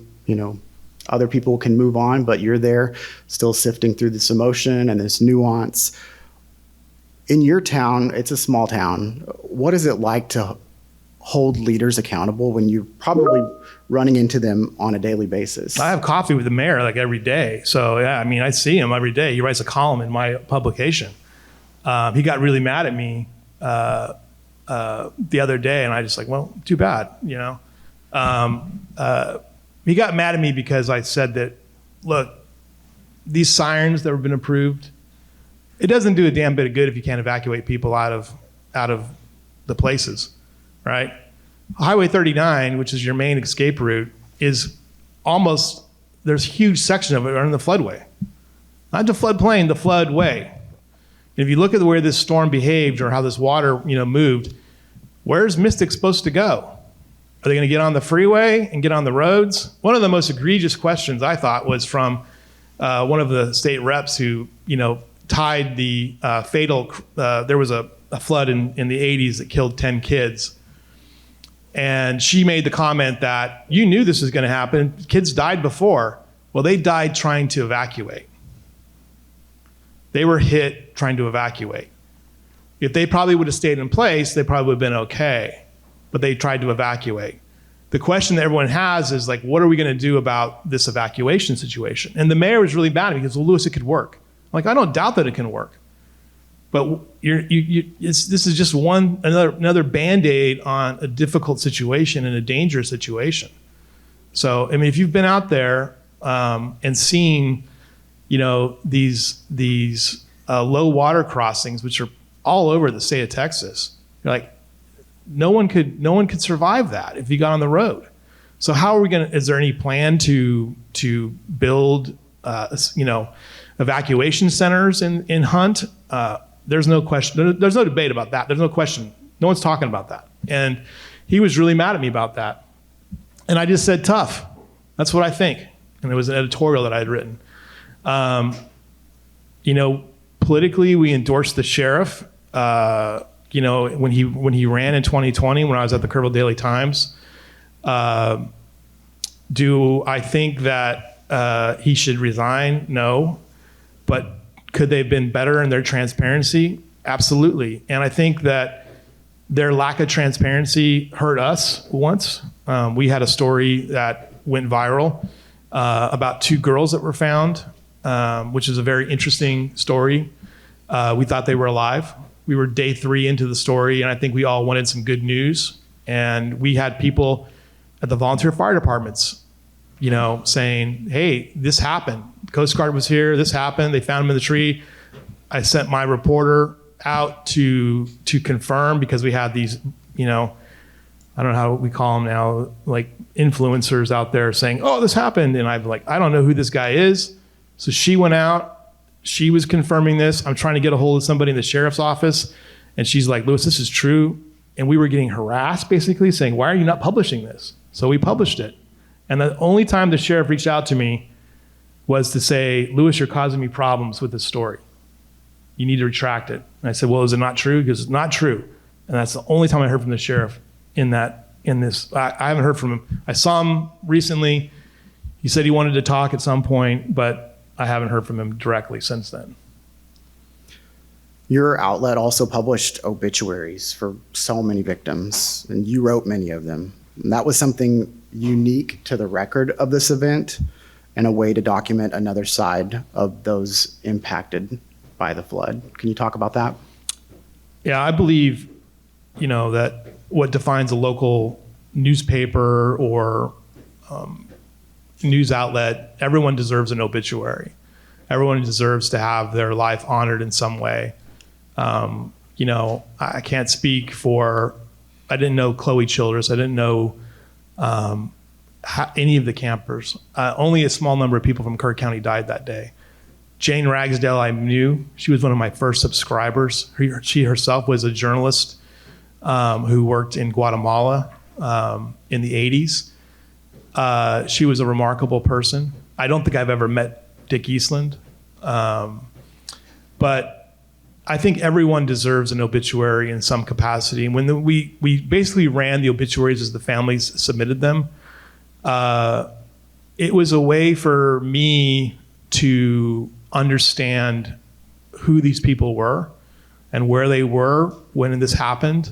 other people can move on, but you're there still sifting through this emotion and this nuance. In your town, it's a small town. What is it like to hold leaders accountable when you're probably running into them on a daily basis? I have coffee with the mayor like every day. So yeah, I mean, I see him every day. He writes a column in my publication. He got really mad at me the other day, and I just like, well, too bad, He got mad at me because I said that, look, these sirens that have been approved, it doesn't do a damn bit of good if you can't evacuate people out of the places, right? Highway 39, which is your main escape route, is almost, there's a huge section of it are in the floodway. Not the floodplain, the floodway. If you look at the way this storm behaved or how this water, moved, where's Mystic supposed to go? Are they going to get on the freeway and get on the roads? One of the most egregious questions I thought was from one of the state reps who, tied the fatal, there was a flood in the 80s that killed 10 kids. And she made the comment that you knew this was going to happen. Kids died before. Well, they died trying to evacuate. They were hit trying to evacuate. If they probably would have stayed in place, they probably would have been okay. But they tried to evacuate. The question that everyone has is like, what are we going to do about this evacuation situation? And the mayor was really bad because, well, Lewis, it could work. Like, I don't doubt that it can work. But this is just another Band-Aid on a difficult situation and a dangerous situation. So, I mean, if you've been out there and seen, these low water crossings, which are all over the state of Texas, you're like, no one could survive that if you got on the road. So how are we going to, is there any plan to build, evacuation centers in Hunt? There's no question. There's no debate about that. There's no question. No one's talking about that. And he was really mad at me about that. And I just said, tough. That's what I think. And it was an editorial that I had written. Politically, we endorsed the sheriff. When he ran in 2020, when I was at the Kerrville Daily Times. Do I think that he should resign? No. But could they have been better in their transparency? Absolutely. And I think that their lack of transparency hurt us once. We had a story that went viral about 2 girls that were found, which is a very interesting story. We thought they were alive. We were day 3 into the story, and I think we all wanted some good news. And we had people at the volunteer fire departments, saying, hey, this happened. The Coast Guard was here, this happened, they found him in the tree. I sent my reporter out to confirm, because we had these, I don't know how we call them now, like influencers out there saying, oh, this happened. And I'm like, I don't know who this guy is. So she went out, she was confirming this. I'm trying to get a hold of somebody in the sheriff's office. And she's like, Lewis, this is true. And we were getting harassed, basically saying, why are you not publishing this? So we published it. And the only time the sheriff reached out to me was to say, Lewis, you're causing me problems with this story. You need to retract it. And I said, well, is it not true? Because it's not true. And that's the only time I heard from the sheriff in this. I haven't heard from him. I saw him recently. He said he wanted to talk at some point, but I haven't heard from him directly since then. Your outlet also published obituaries for so many victims, and you wrote many of them. And that was something unique to the record of this event, and a way to document another side of those impacted by the flood. Can you talk about that? Yeah, I believe, that what defines a local newspaper or news outlet, everyone deserves an obituary. Everyone deserves to have their life honored in some way. I can't speak for, I didn't know Chloe Childress. I didn't know any of the campers. Only a small number of people from Kerr County died that day. Jane Ragsdale, I knew. She was one of my first subscribers. She herself was a journalist who worked in Guatemala in the 80s. She was a remarkable person. I don't think I've ever met Dick Eastland. But I think everyone deserves an obituary in some capacity. And when we basically ran the obituaries as the families submitted them, it was a way for me to understand who these people were and where they were when this happened,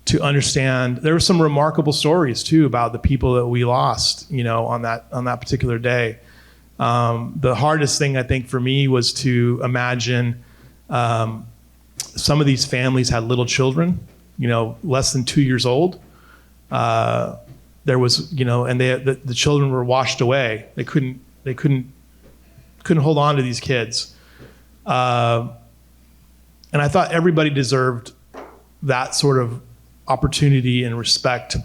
to understand. There were some remarkable stories too about the people that we lost, on that particular day. The hardest thing I think for me was to imagine some of these families had little children, less than 2 years old. There was, and the children were washed away. They couldn't hold on to these kids. And I thought everybody deserved that sort of opportunity and respect to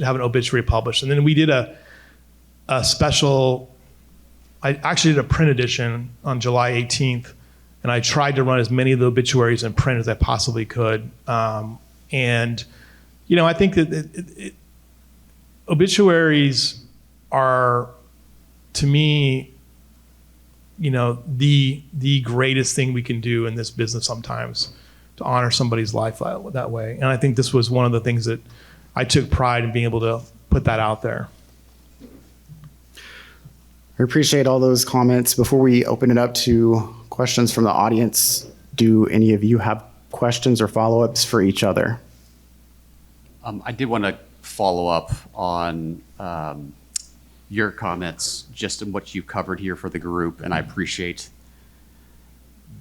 have an obituary published. And then we did a special, I actually did a print edition on July 18th, and I tried to run as many of the obituaries in print as I possibly could. I think that obituaries are, to me, the greatest thing we can do in this business sometimes, to honor somebody's life that way. And I think this was one of the things that I took pride in being able to put that out there. I appreciate all those comments. Before we open it up to questions from the audience, do any of you have questions or follow-ups for each other? I did want to follow up on your comments, just in what you covered here for the group, and I appreciate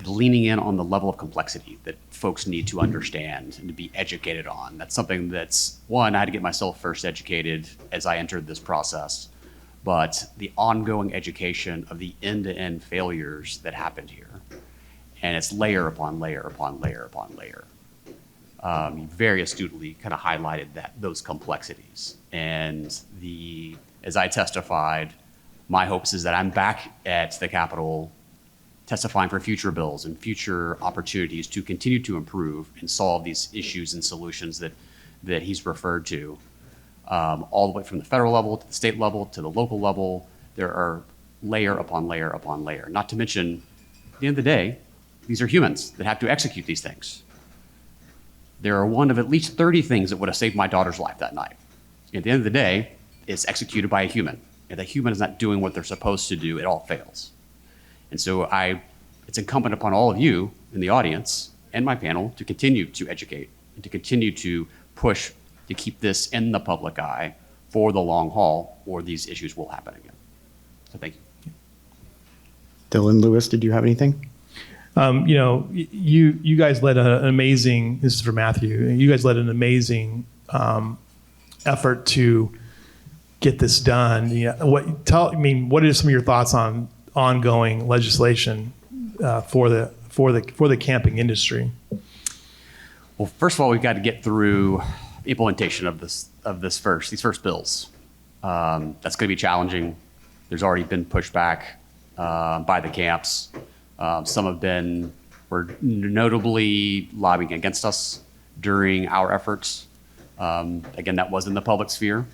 leaning in on the level of complexity that folks need to understand and to be educated on. That's something that's, one, I had to get myself first educated as I entered this process, but the ongoing education of the end-to-end failures that happened here. And it's layer upon layer upon layer upon layer. You very astutely kind of highlighted those complexities. And as I testified, my hopes is that I'm back at the Capitol testifying for future bills and future opportunities to continue to improve and solve these issues and solutions that he's referred to, all the way from the federal level to the state level to the local level. There are layer upon layer upon layer, not to mention, at the end of the day, these are humans that have to execute these things. There are one of at least 30 things that would have saved my daughter's life that night. At the end of the day, it's executed by a human. If the human is not doing what they're supposed to do, it all fails. And so it's incumbent upon all of you in the audience and my panel to continue to educate and to continue to push to keep this in the public eye for the long haul, or these issues will happen again. So thank you. Dylan, Lewis, did you have anything? You guys led an amazing, this is for Matthew, you guys led an amazing effort to get this done. What are some of your thoughts on ongoing legislation for the camping industry? Well, first of all, we've got to get through the implementation of these first bills. That's going to be challenging. There's already been pushback by the camps. Some were notably lobbying against us during our efforts. Again, that was in the public sphere,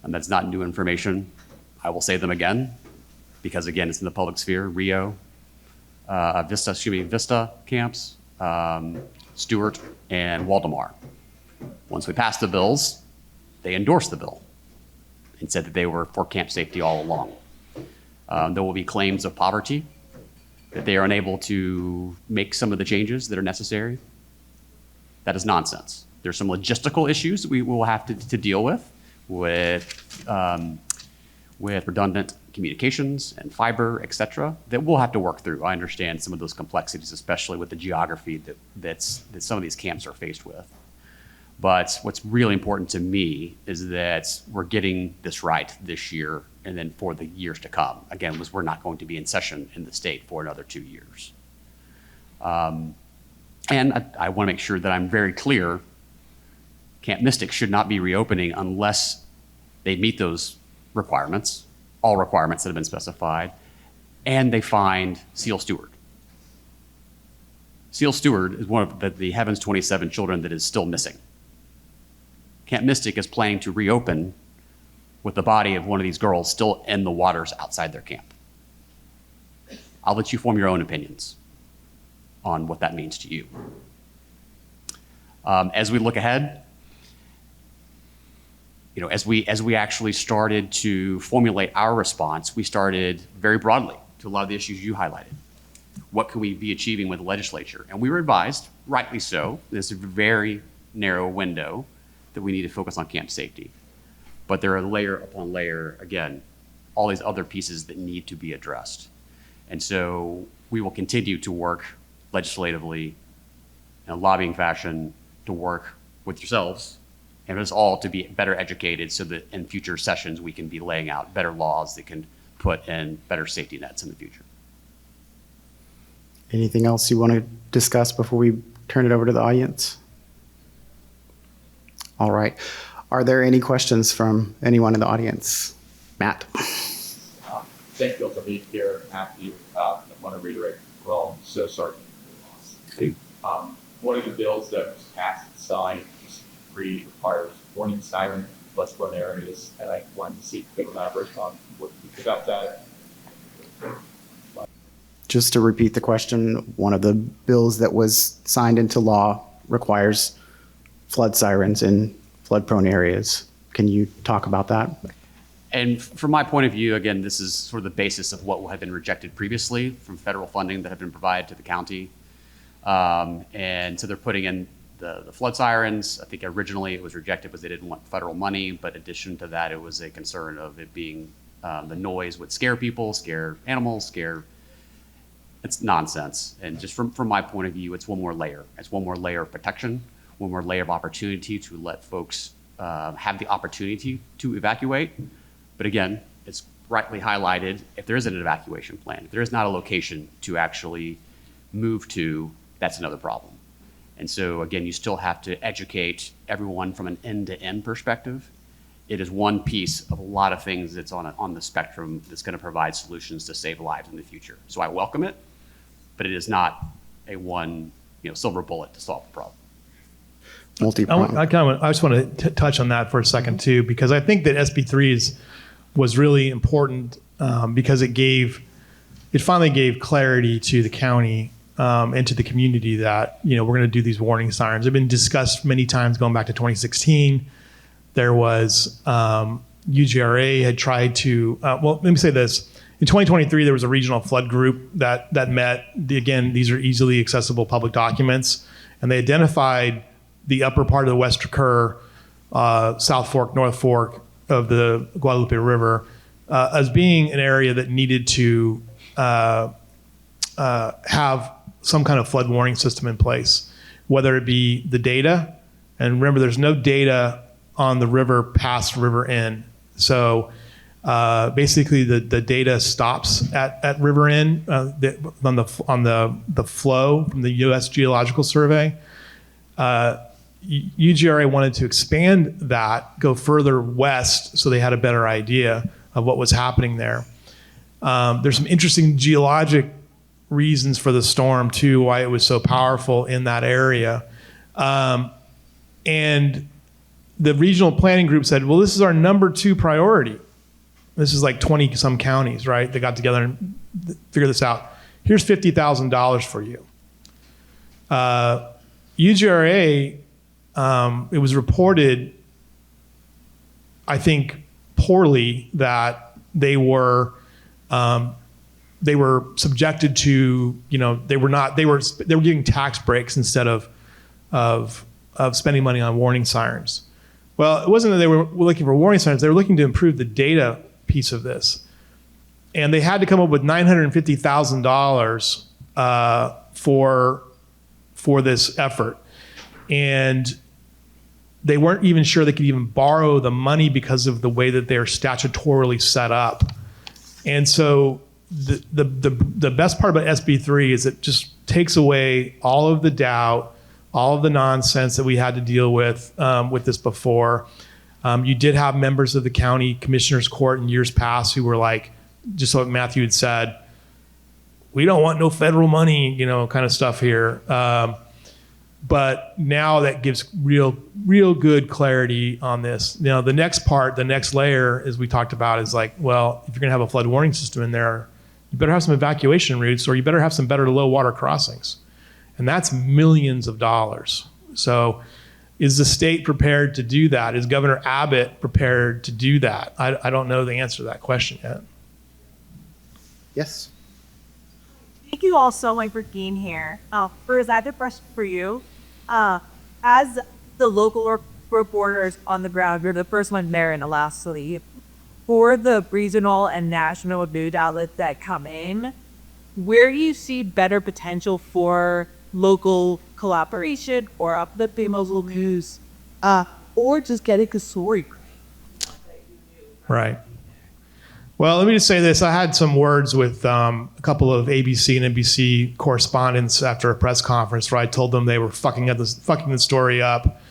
and that's not new information. I will say them again, because again, it's in the public sphere. Rio, Vista camps, Stewart, and Waldemar. Once we passed the bills, they endorsed the bill and said that they were for camp safety all along. There will be claims of poverty, that they are unable to make some of the changes that are necessary. That is nonsense. There's some logistical issues that we will have to deal with redundant communications and fiber, et cetera, that we'll have to work through. I understand some of those complexities, especially with the geography that some of these camps are faced with. But what's really important to me is that we're getting this right this year and then for the years to come. Again, we're not going to be in session in the state for another 2 years. And I want to make sure that I'm very clear, Camp Mystic should not be reopening unless they meet those requirements, all requirements that have been specified, and they find Seal Stewart. Seal Stewart is one of the Heavens 27 children that is still missing. Camp Mystic is planning to reopen with the body of one of these girls still in the waters outside their camp. I'll let you form your own opinions on what that means to you. As we look ahead, as we actually started to formulate our response, we started very broadly to a lot of the issues you highlighted. What can we be achieving with the legislature? And we were advised, rightly so, this is a very narrow window that we need to focus on camp safety. But there are layer upon layer, again, all these other pieces that need to be addressed. And so we will continue to work legislatively in a lobbying fashion to work with yourselves and us all to be better educated so that in future sessions we can be laying out better laws that can put in better safety nets in the future. Anything else you want to discuss before we turn it over to the audience? All right. Are there any questions from anyone in the audience? Matt. Thank you all for being here. Matthew, I want to reiterate, well, I'm so sorry. One of the bills that was passed and signed requires warning siren, flood areas, and I wanted to see if you could elaborate on what you think about that. Just to repeat the question, one of the bills that was signed into law requires flood sirens in flood-prone areas. Can you talk about that? And from my point of view, again, this is sort of the basis of what had been rejected previously from federal funding that had been provided to the county. And so they're putting in the flood sirens. I think originally it was rejected because they didn't want federal money, but in addition to that, it was a concern of it being the noise would scare people, scare animals, it's nonsense. And just from my point of view, it's one more layer. It's one more layer of protection, one more layer of opportunity to let folks have the opportunity to evacuate. But again, it's rightly highlighted, if there isn't an evacuation plan, if there is not a location to actually move to, that's another problem. And so again, you still have to educate everyone from an end-to-end perspective. It is one piece of a lot of things that's on the spectrum that's going to provide solutions to save lives in the future. So I welcome it, but it is not a one silver bullet to solve the problem. I just want to touch on that for a second too, because I think that SB3 was really important because it finally gave clarity to the county and to the community that we're going to do these warning sirens. They've been discussed many times going back to 2016. There was UGRA had tried to let me say this. In 2023, there was a regional flood group that met. Again, these are easily accessible public documents, and they identified the upper part of the West Kerr, South Fork, North Fork of the Guadalupe River as being an area that needed to have some kind of flood warning system in place, whether it be the data. And remember, there's no data on the river past River End. So basically the data stops at River End on the flow from the U.S. Geological Survey. UGRA wanted to expand that, go further west so they had a better idea of what was happening there. There's some interesting geologic reasons for the storm too, why it was so powerful in that area. And the regional planning group said, well, this is our number 2 priority. This is like 20 some counties, right? They got together and figured this out. Here's $50,000 for you. UGRA, it was reported, I think poorly, that they were subjected to, they were giving tax breaks instead of spending money on warning sirens. Well, it wasn't that they were looking for warning sirens, they were looking to improve the data piece of this. And they had to come up with $950,000 for this effort. And they weren't even sure they could even borrow the money because of the way that they're statutorily set up. And so the best part about SB3 is it just takes away all of the doubt, all of the nonsense that we had to deal with this before. You did have members of the county commissioner's court in years past who were like, just what Matthew had said, we don't want no federal money, kind of stuff here. But now that gives real good clarity on this. The next part, the next layer, as we talked about, is like, well, if you're gonna have a flood warning system in there, you better have some evacuation routes, or you better have some better low water crossings. And that's millions of dollars. So is the state prepared to do that? Is Governor Abbott prepared to do that? I don't know the answer to that question yet. Yes. Thank you all so much for being here. First, I have a question for you. As the local reporters on the ground, you're the first one there in Alaska. For the regional and national news outlets that come in, where do you see better potential for local collaboration or uplifting local news, or just getting a story? Right. Well, let me just say this. I had some words with a couple of ABC and NBC correspondents after a press conference where I told them they were fucking the story up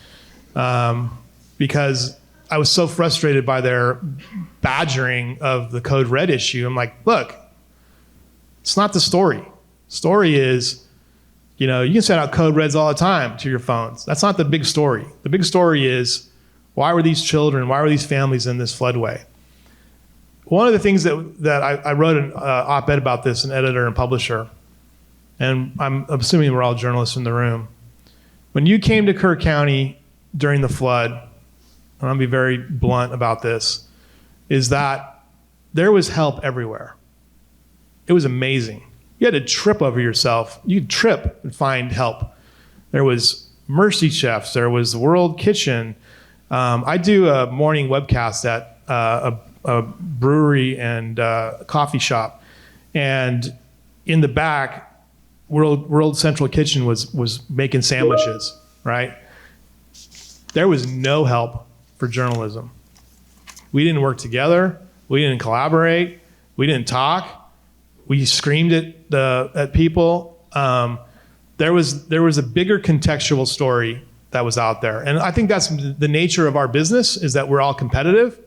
because I was so frustrated by their badgering of the Code Red issue. I'm like, look, it's not the story. Story is, you can send out Code Reds all the time to your phones. That's not the big story. The big story is, why were these families in this floodway? One of the things that I wrote an op-ed about this, an editor and publisher, and I'm assuming we're all journalists in the room. When you came to Kerr County during the flood, and I'll be very blunt about this, is that there was help everywhere. It was amazing. You had to trip over yourself. You'd trip and find help. There was Mercy Chefs. There was World Kitchen. I do a morning webcast at a brewery and coffee shop, and in the back, World Central Kitchen was making sandwiches. Right? There was no help for journalism. We didn't work together. We didn't collaborate. We didn't talk. We screamed at people. there was a bigger contextual story that was out there. And I think that's the nature of our business, is that we're all competitive.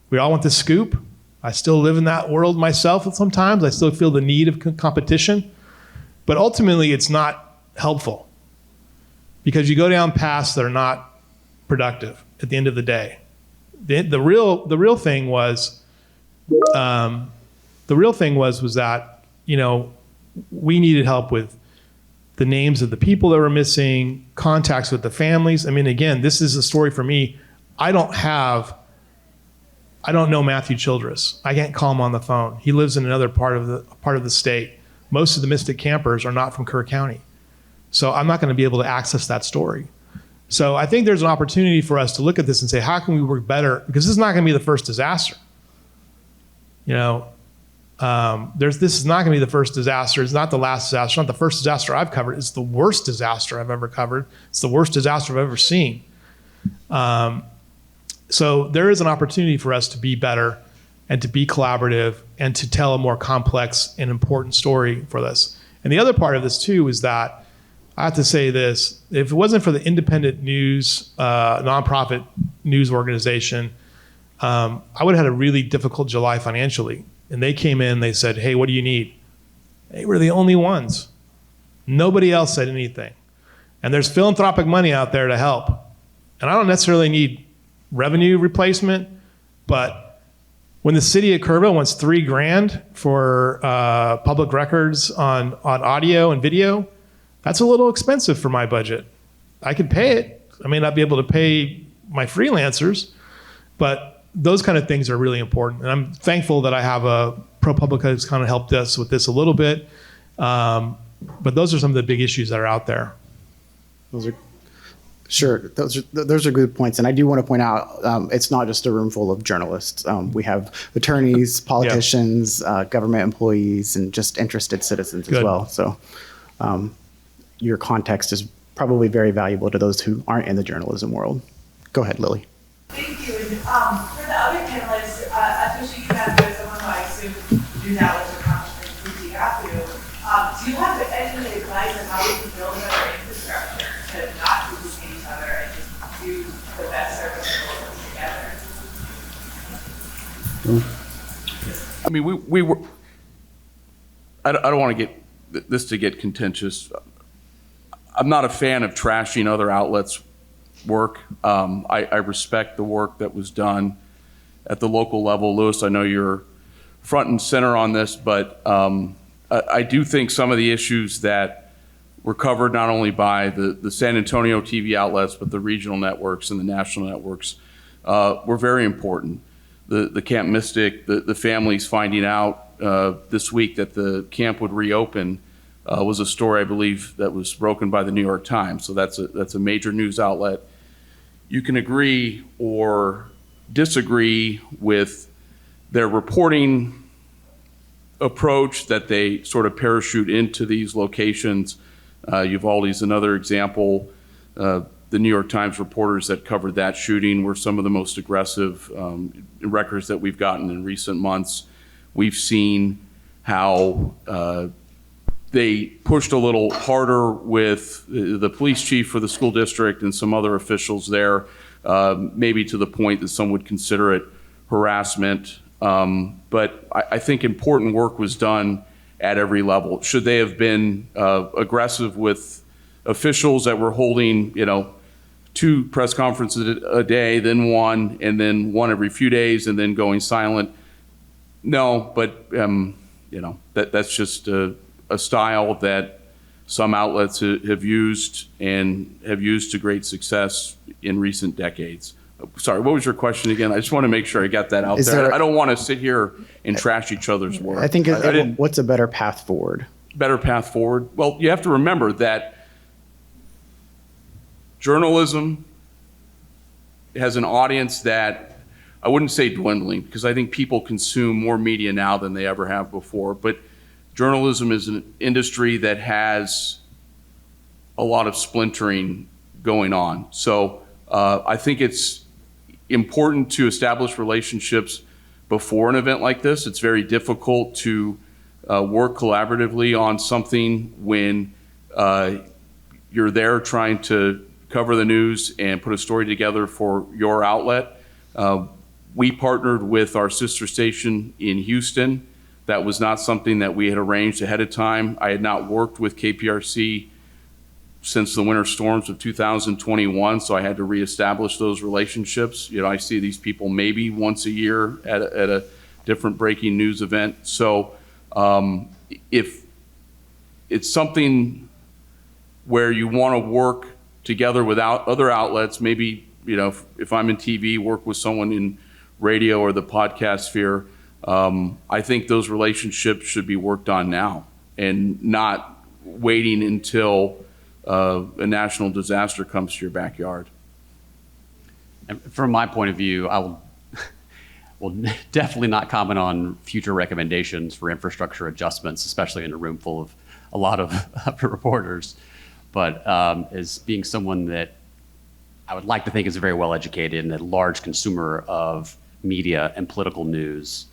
We all want the scoop. I still live in that world myself sometimes. I still feel the need of competition. But ultimately, it's not helpful, because you go down paths that are not productive at the end of the day. The real thing was that, you know, we needed help with the names of the people that were missing, contacts with the families. I mean, again, this is a story for me. I don't know Matthew Childress. I can't call him on the phone. He lives in another part of the state. Most of the Mystic campers are not from Kerr County. So I'm not going to be able to access that story. So I think there's an opportunity for us to look at this and say, how can we work better? Because this is not going to be the first disaster. You know, this is not going to be the first disaster. It's not the last disaster. It's not the first disaster I've covered. It's the worst disaster I've ever covered. It's the worst disaster I've ever seen. So there is an opportunity for us to be better and to be collaborative and to tell a more complex and important story for this. And the other part of this too is that I have to say this: if it wasn't for the independent news, nonprofit news organization, I would have had a really difficult July financially. And they came in, they said, hey, what do you need? They were the only ones. Nobody else said anything. And there's philanthropic money out there to help. And I don't necessarily need revenue replacement, but when the city of Kerrville wants $3,000 for public records on audio and video, that's a little expensive for my budget. I could pay it. I may not be able to pay my freelancers, but those kind of things are really important. And I'm thankful that I have a ProPublica who's kind of helped us with this a little bit. But those are some of the big issues that are out there. Those are good points. And I do want to point out, it's not just a room full of journalists. We have attorneys, politicians, government employees, and just interested citizens as well. So your context is probably very valuable to those who aren't in the journalism world. Go ahead, Lily. Thank you. And for the other panelists, especially you guys, as someone who I assume do that with your conference if you have to, do you have any advice on how we can build better infrastructure to not duplicate each other and just do the best service together? I mean, we were, I don't want to get this to get contentious. I'm not a fan of trashing other outlets' work. I respect the work that was done at the local level. Lewis, I know you're front and center on this, but I do think some of the issues that were covered not only by the San Antonio TV outlets, but the regional networks and the national networks were very important. The Camp Mystic, the families finding out this week that the camp would reopen was a story, I believe, that was broken by the New York Times. So that's a major news outlet. You can agree or disagree with their reporting approach, that they sort of parachute into these locations. Uvalde's another example. The New York Times reporters that covered that shooting were some of the most aggressive records that we've gotten in recent months. We've seen how they pushed a little harder with the police chief for the school district and some other officials there, maybe to the point that some would consider it harassment. But I think important work was done at every level. Should they have been aggressive with officials that were holding, 2 press conferences a day, then one, and then one every few days, and then going silent? No, but that's just a style that some outlets have used and have used to great success in recent decades. Sorry, what was your question again? I just want to make sure I got that out there. I don't want to sit here and trash each other's work. I think what's a better path forward? Better path forward? Well, you have to remember that journalism has an audience that, I wouldn't say dwindling, because I think people consume more media now than they ever have before, but journalism is an industry that has a lot of splintering going on. So I think it's important to establish relationships before an event like this. It's very difficult to work collaboratively on something when You're there trying to cover the news and put a story together for your outlet. We partnered with our sister station in Houston. That was not something that we had arranged ahead of time. I had not worked with KPRC since the winter storms of 2021, so I had to reestablish those relationships. You know, I see these people maybe once a year at a different breaking news event. So if it's something where you want to work together with other outlets, maybe, you know, if I'm in TV, work with someone in radio or the podcast sphere, I think those relationships should be worked on now and not waiting until a national disaster comes to your backyard. And from my point of view, I will definitely not comment on future recommendations for infrastructure adjustments, especially in a room full of a lot of reporters. But as being someone that I would like to think is very well educated and a large consumer of media and political news,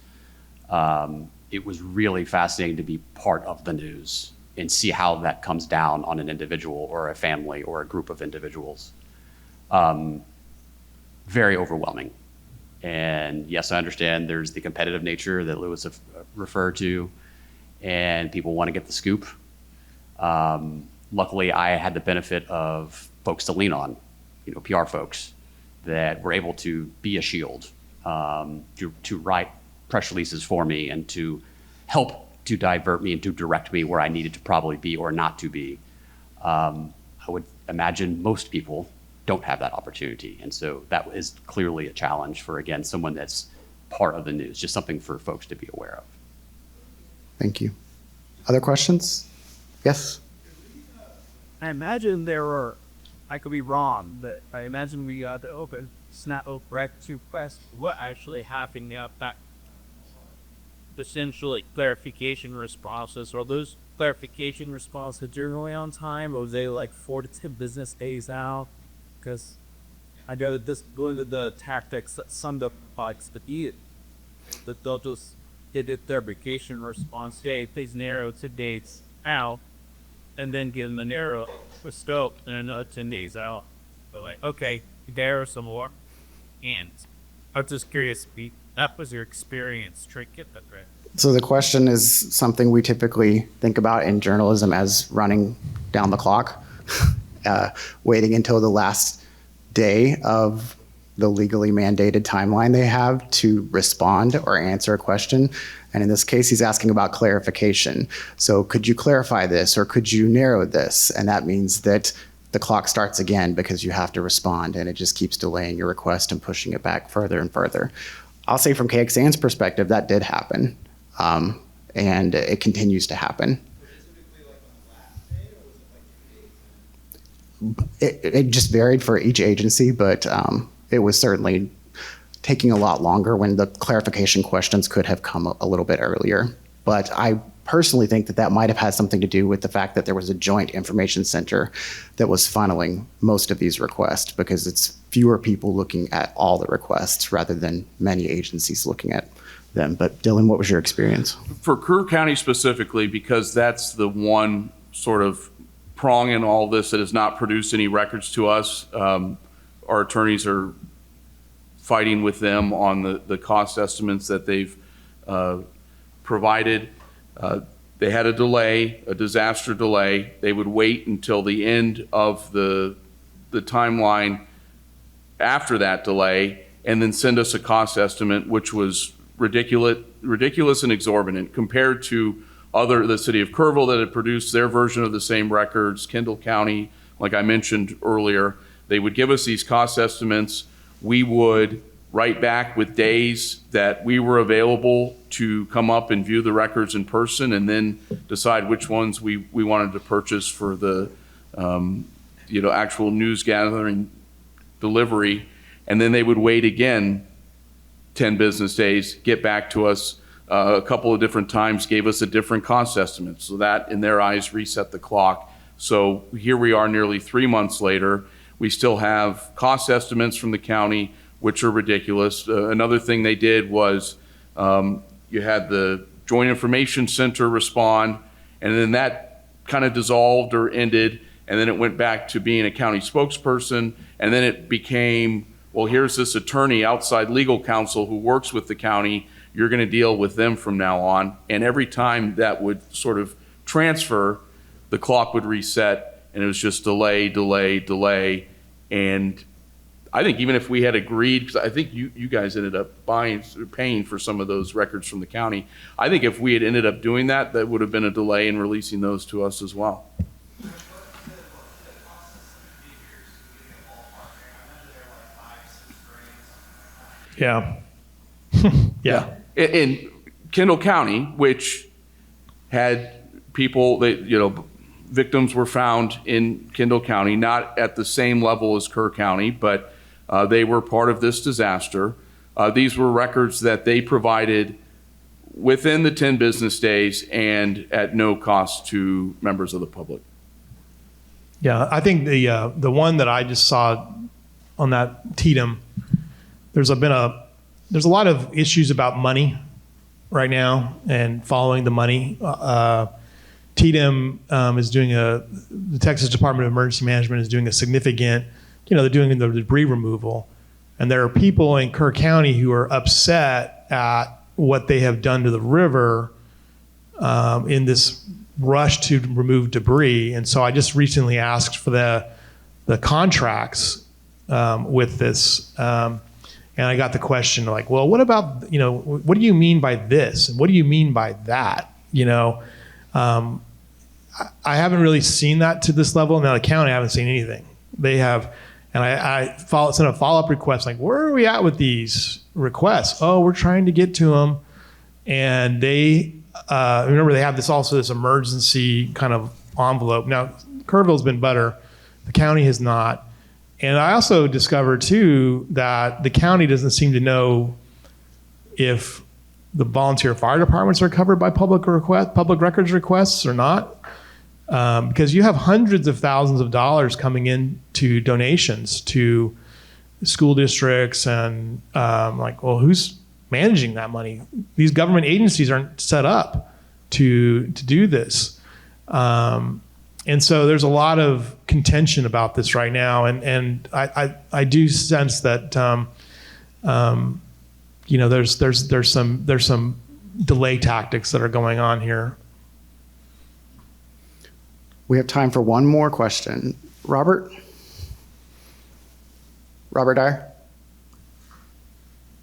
it was really fascinating to be part of the news and see how that comes down on an individual or a family or a group of individuals. Very overwhelming. And yes, I understand there's the competitive nature that Lewis referred to, and people want to get the scoop. Luckily, I had the benefit of folks to lean on, you know, PR folks that were able to be a shield, to write press releases for me and to help to divert me and to direct me where I needed to probably be or not to be. I would imagine most people don't have that opportunity. And so that is clearly a challenge for, again, someone that's part of the news, just something for folks to be aware of. Thank you. Other questions? Yes? I imagine there were, I could be wrong, but I imagine we got the open snap correct request. What actually happened that essentially clarification responses? Are those clarification responses generally on time, or was they like 4 to 10 business days out? Because I know that this one of the tactics that some of the products that they'll just get a clarification response, hey, please narrow to dates out, and then give them a narrow for scope and another 10 days out. But like, okay, narrow some more. And I'm just curious, Pete, that was your experience. Try to get that right. So the question is something we typically think about in journalism as running down the clock, waiting until the last day of the legally mandated timeline they have to respond or answer a question. And in this case, he's asking about clarification. So could you clarify this, or could you narrow this? And that means that the clock starts again because you have to respond, and it just keeps delaying your request and pushing it back further and further. I'll say from KXAN's perspective, that did happen. And it continues to happen. It just varied for each agency, but it was certainly taking a lot longer when the clarification questions could have come a little bit earlier. But I personally think that that might have had something to do with the fact that there was a joint information center that was funneling most of these requests, because it's fewer people looking at all the requests rather than many agencies looking at them. But Dylan, what was your experience? For Kerr County specifically, because that's the one sort of prong in all this that has not produced any records to us, our attorneys are fighting with them on the cost estimates that they've provided. They had a delay, a disaster delay. They would wait until the end of the timeline after that delay and then send us a cost estimate, which was ridiculous and exorbitant compared to the city of Kerrville that had produced their version of the same records, Kendall County, like I mentioned earlier. They would give us these cost estimates. We would write back with days that we were available to come up and view the records in person, and then decide which ones we wanted to purchase for the actual news gathering delivery. And then they would wait again 10 business days, get back to us a couple of different times, gave us a different cost estimate. So that, in their eyes, reset the clock. So here we are nearly 3 months later. We still have cost estimates from the county, which are ridiculous. Another thing they did was you had the Joint Information Center respond, and then that kind of dissolved or ended, and then it went back to being a county spokesperson, and then it became, well, here's this attorney, outside legal counsel who works with the county. You're going to deal with them from now on. And every time that would sort of transfer, the clock would reset, and it was just delay, delay, delay. And I think even if we had agreed, because I think you guys ended up paying for some of those records from the county. I think if we had ended up doing that, that would have been a delay in releasing those to us as well. Yeah. Yeah. In Kendall County, which had people that, victims were found in Kendall County, not at the same level as Kerr County, but they were part of this disaster. These were records that they provided within the 10 business days and at no cost to members of the public. Yeah, I think the one that I just saw on that Tatum, there's a lot of issues about money right now and following the money. Tatum is doing the Texas Department of Emergency Management is doing a significant, they're doing the debris removal. And there are people in Kerr County who are upset at what they have done to the river in this rush to remove debris. And so I just recently asked for the contracts with this. And I got the question like, well, what about, what do you mean by this? And what do you mean by that? I haven't really seen that to this level. Now the county, I haven't seen anything. They have, and I sent a follow-up request, like, where are we at with these requests? Oh, we're trying to get to them. And they, remember they have this emergency kind of envelope. Now, Kerrville's been better. The county has not. And I also discovered too that the county doesn't seem to know if the volunteer fire departments are covered by public records requests or not, because you have hundreds of thousands of dollars coming in to donations to school districts and who's managing that money? These government agencies aren't set up to do this. And so there's a lot of contention about this right now, and I do sense that there's some delay tactics that are going on here. We have time for one more question. Robert Dyer?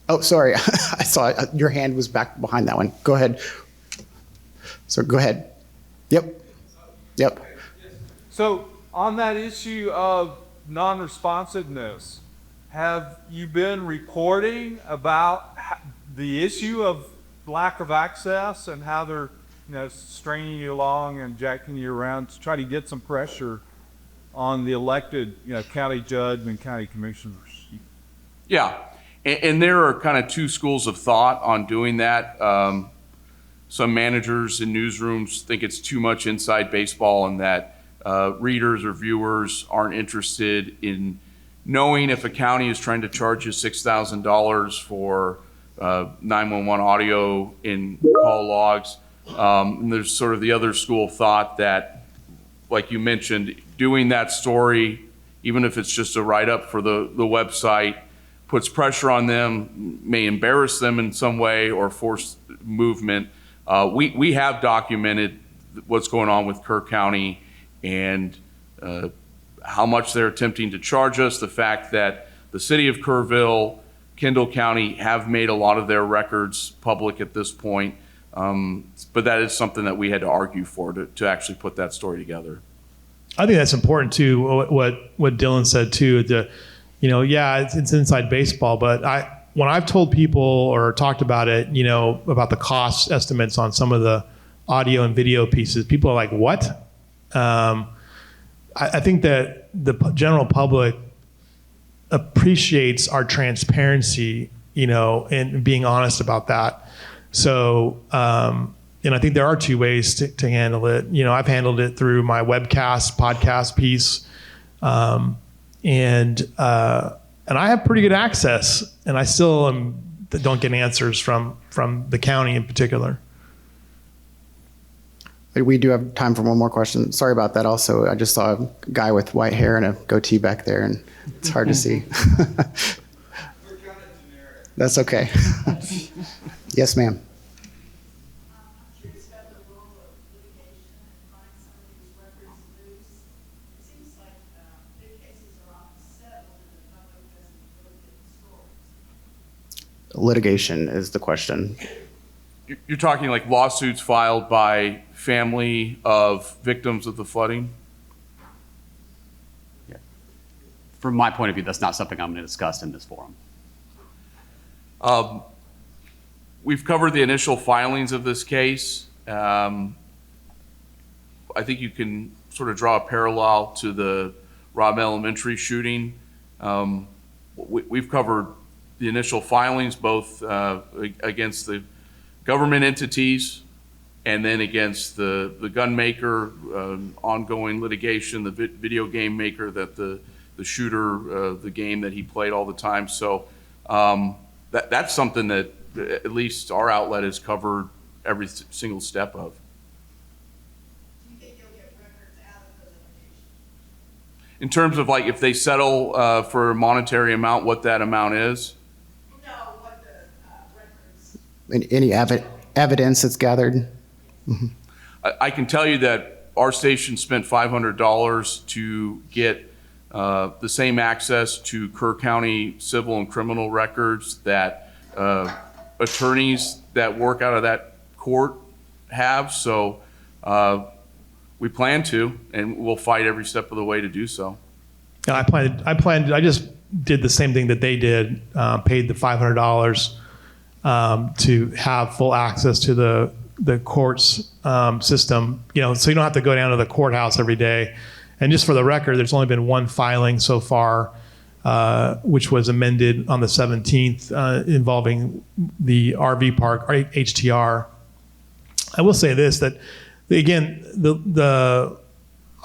Oh, sorry. I saw it. Your hand was back behind that one. Go ahead. So go ahead. Yep. So on that issue of non-responsiveness, have you been reporting about the issue of lack of access and how they're stringing you along and jacking you around to try to get some pressure on the elected county judge and county commissioners? Yeah, and there are kind of two schools of thought on doing that. Some managers in newsrooms think it's too much inside baseball and that readers or viewers aren't interested in knowing if a county is trying to charge you $6,000 for 911 audio in call logs. And there's sort of the other school of thought that, like you mentioned, doing that story, even if it's just a write-up for the website, puts pressure on them, may embarrass them in some way or force movement. We have documented what's going on with Kerr County and how much they're attempting to charge us, the fact that the city of Kerrville, Kendall County have made a lot of their records public at this point. But that is something that we had to argue for to actually put that story together. I think that's important too, what Dylan said too. It's inside baseball, but when I've told people or talked about it, about the cost estimates on some of the audio and video pieces, people are like, what? I think that the general public appreciates our transparency, and being honest about that. So, and I think there are two ways to handle it. I've handled it through my podcast piece, and I have pretty good access, and I still don't get answers from the county in particular. But we do have time for one more question. Sorry about that. Also, I just saw a guy with white hair and a goatee back there, and it's hard to see. That's okay. Yes, ma'am. Litigation is the question. You're talking like lawsuits filed by family of victims of the flooding? Yeah. From my point of view, that's not something I'm going to discuss in this forum. We've covered the initial filings of this case. I think you can sort of draw a parallel to the Robb Elementary shooting. We've covered the initial filings, both against the government entities and then against the gun maker, ongoing litigation, the video game maker that the shooter, the game that he played all the time. So that's something that at least our outlet has covered every single step of. Do you think you'll get records out of the litigation? In terms of like if they settle for a monetary amount, what that amount is? No, what the records. Any evidence that's gathered? Mm-hmm. I can tell you that our station spent $500 to get the same access to Kerr County civil and criminal records that attorneys that work out of that court have. So we plan to, and we'll fight every step of the way to do so. I just did the same thing that they did, paid the $500 to have full access to the court's system, so you don't have to go down to the courthouse every day. And just for the record, there's only been one filing so far, which was amended on the 17th, involving the RV park, HTR. I will say this, that again, the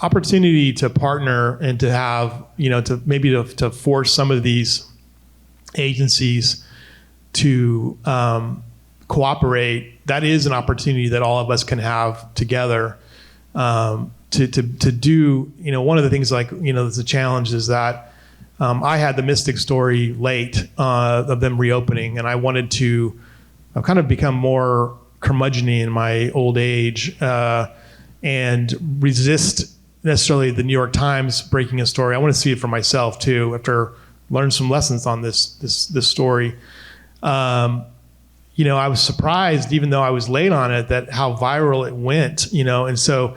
opportunity to partner and to have, to force some of these agencies to cooperate, that is an opportunity that all of us can have together to do, one of the things that's a challenge is that I had the Mystic story late of them reopening, and I wanted to kind of become more curmudgeon-y in my old age and resist necessarily the New York Times breaking a story. I want to see it for myself too, after learning some lessons on this story. I was surprised, even though I was late on it, that how viral it went, and so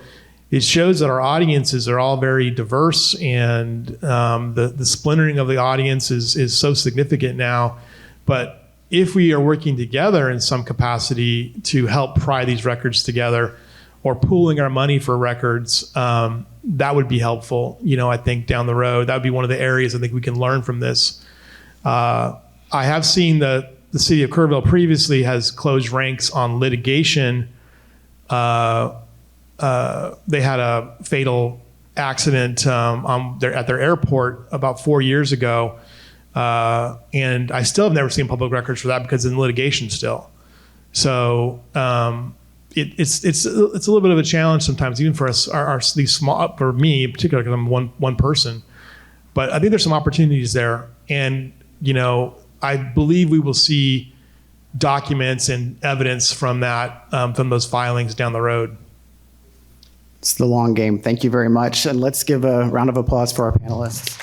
it shows that our audiences are all very diverse, and the splintering of the audience is so significant now. But if we are working together in some capacity to help pry these records together, or pooling our money for records, that would be helpful, I think down the road. That would be one of the areas I think we can learn from this. I have seen the city of Kerrville previously has closed ranks on litigation. They had a fatal accident at their airport about 4 years ago. And I still have never seen public records for that because it's in litigation still. So it's a little bit of a challenge sometimes, even for us, these small, for me in particular, because I'm one person. But I think there's some opportunities there. And, I believe we will see documents and evidence from that, from those filings down the road. It's the long game. Thank you very much. And let's give a round of applause for our panelists.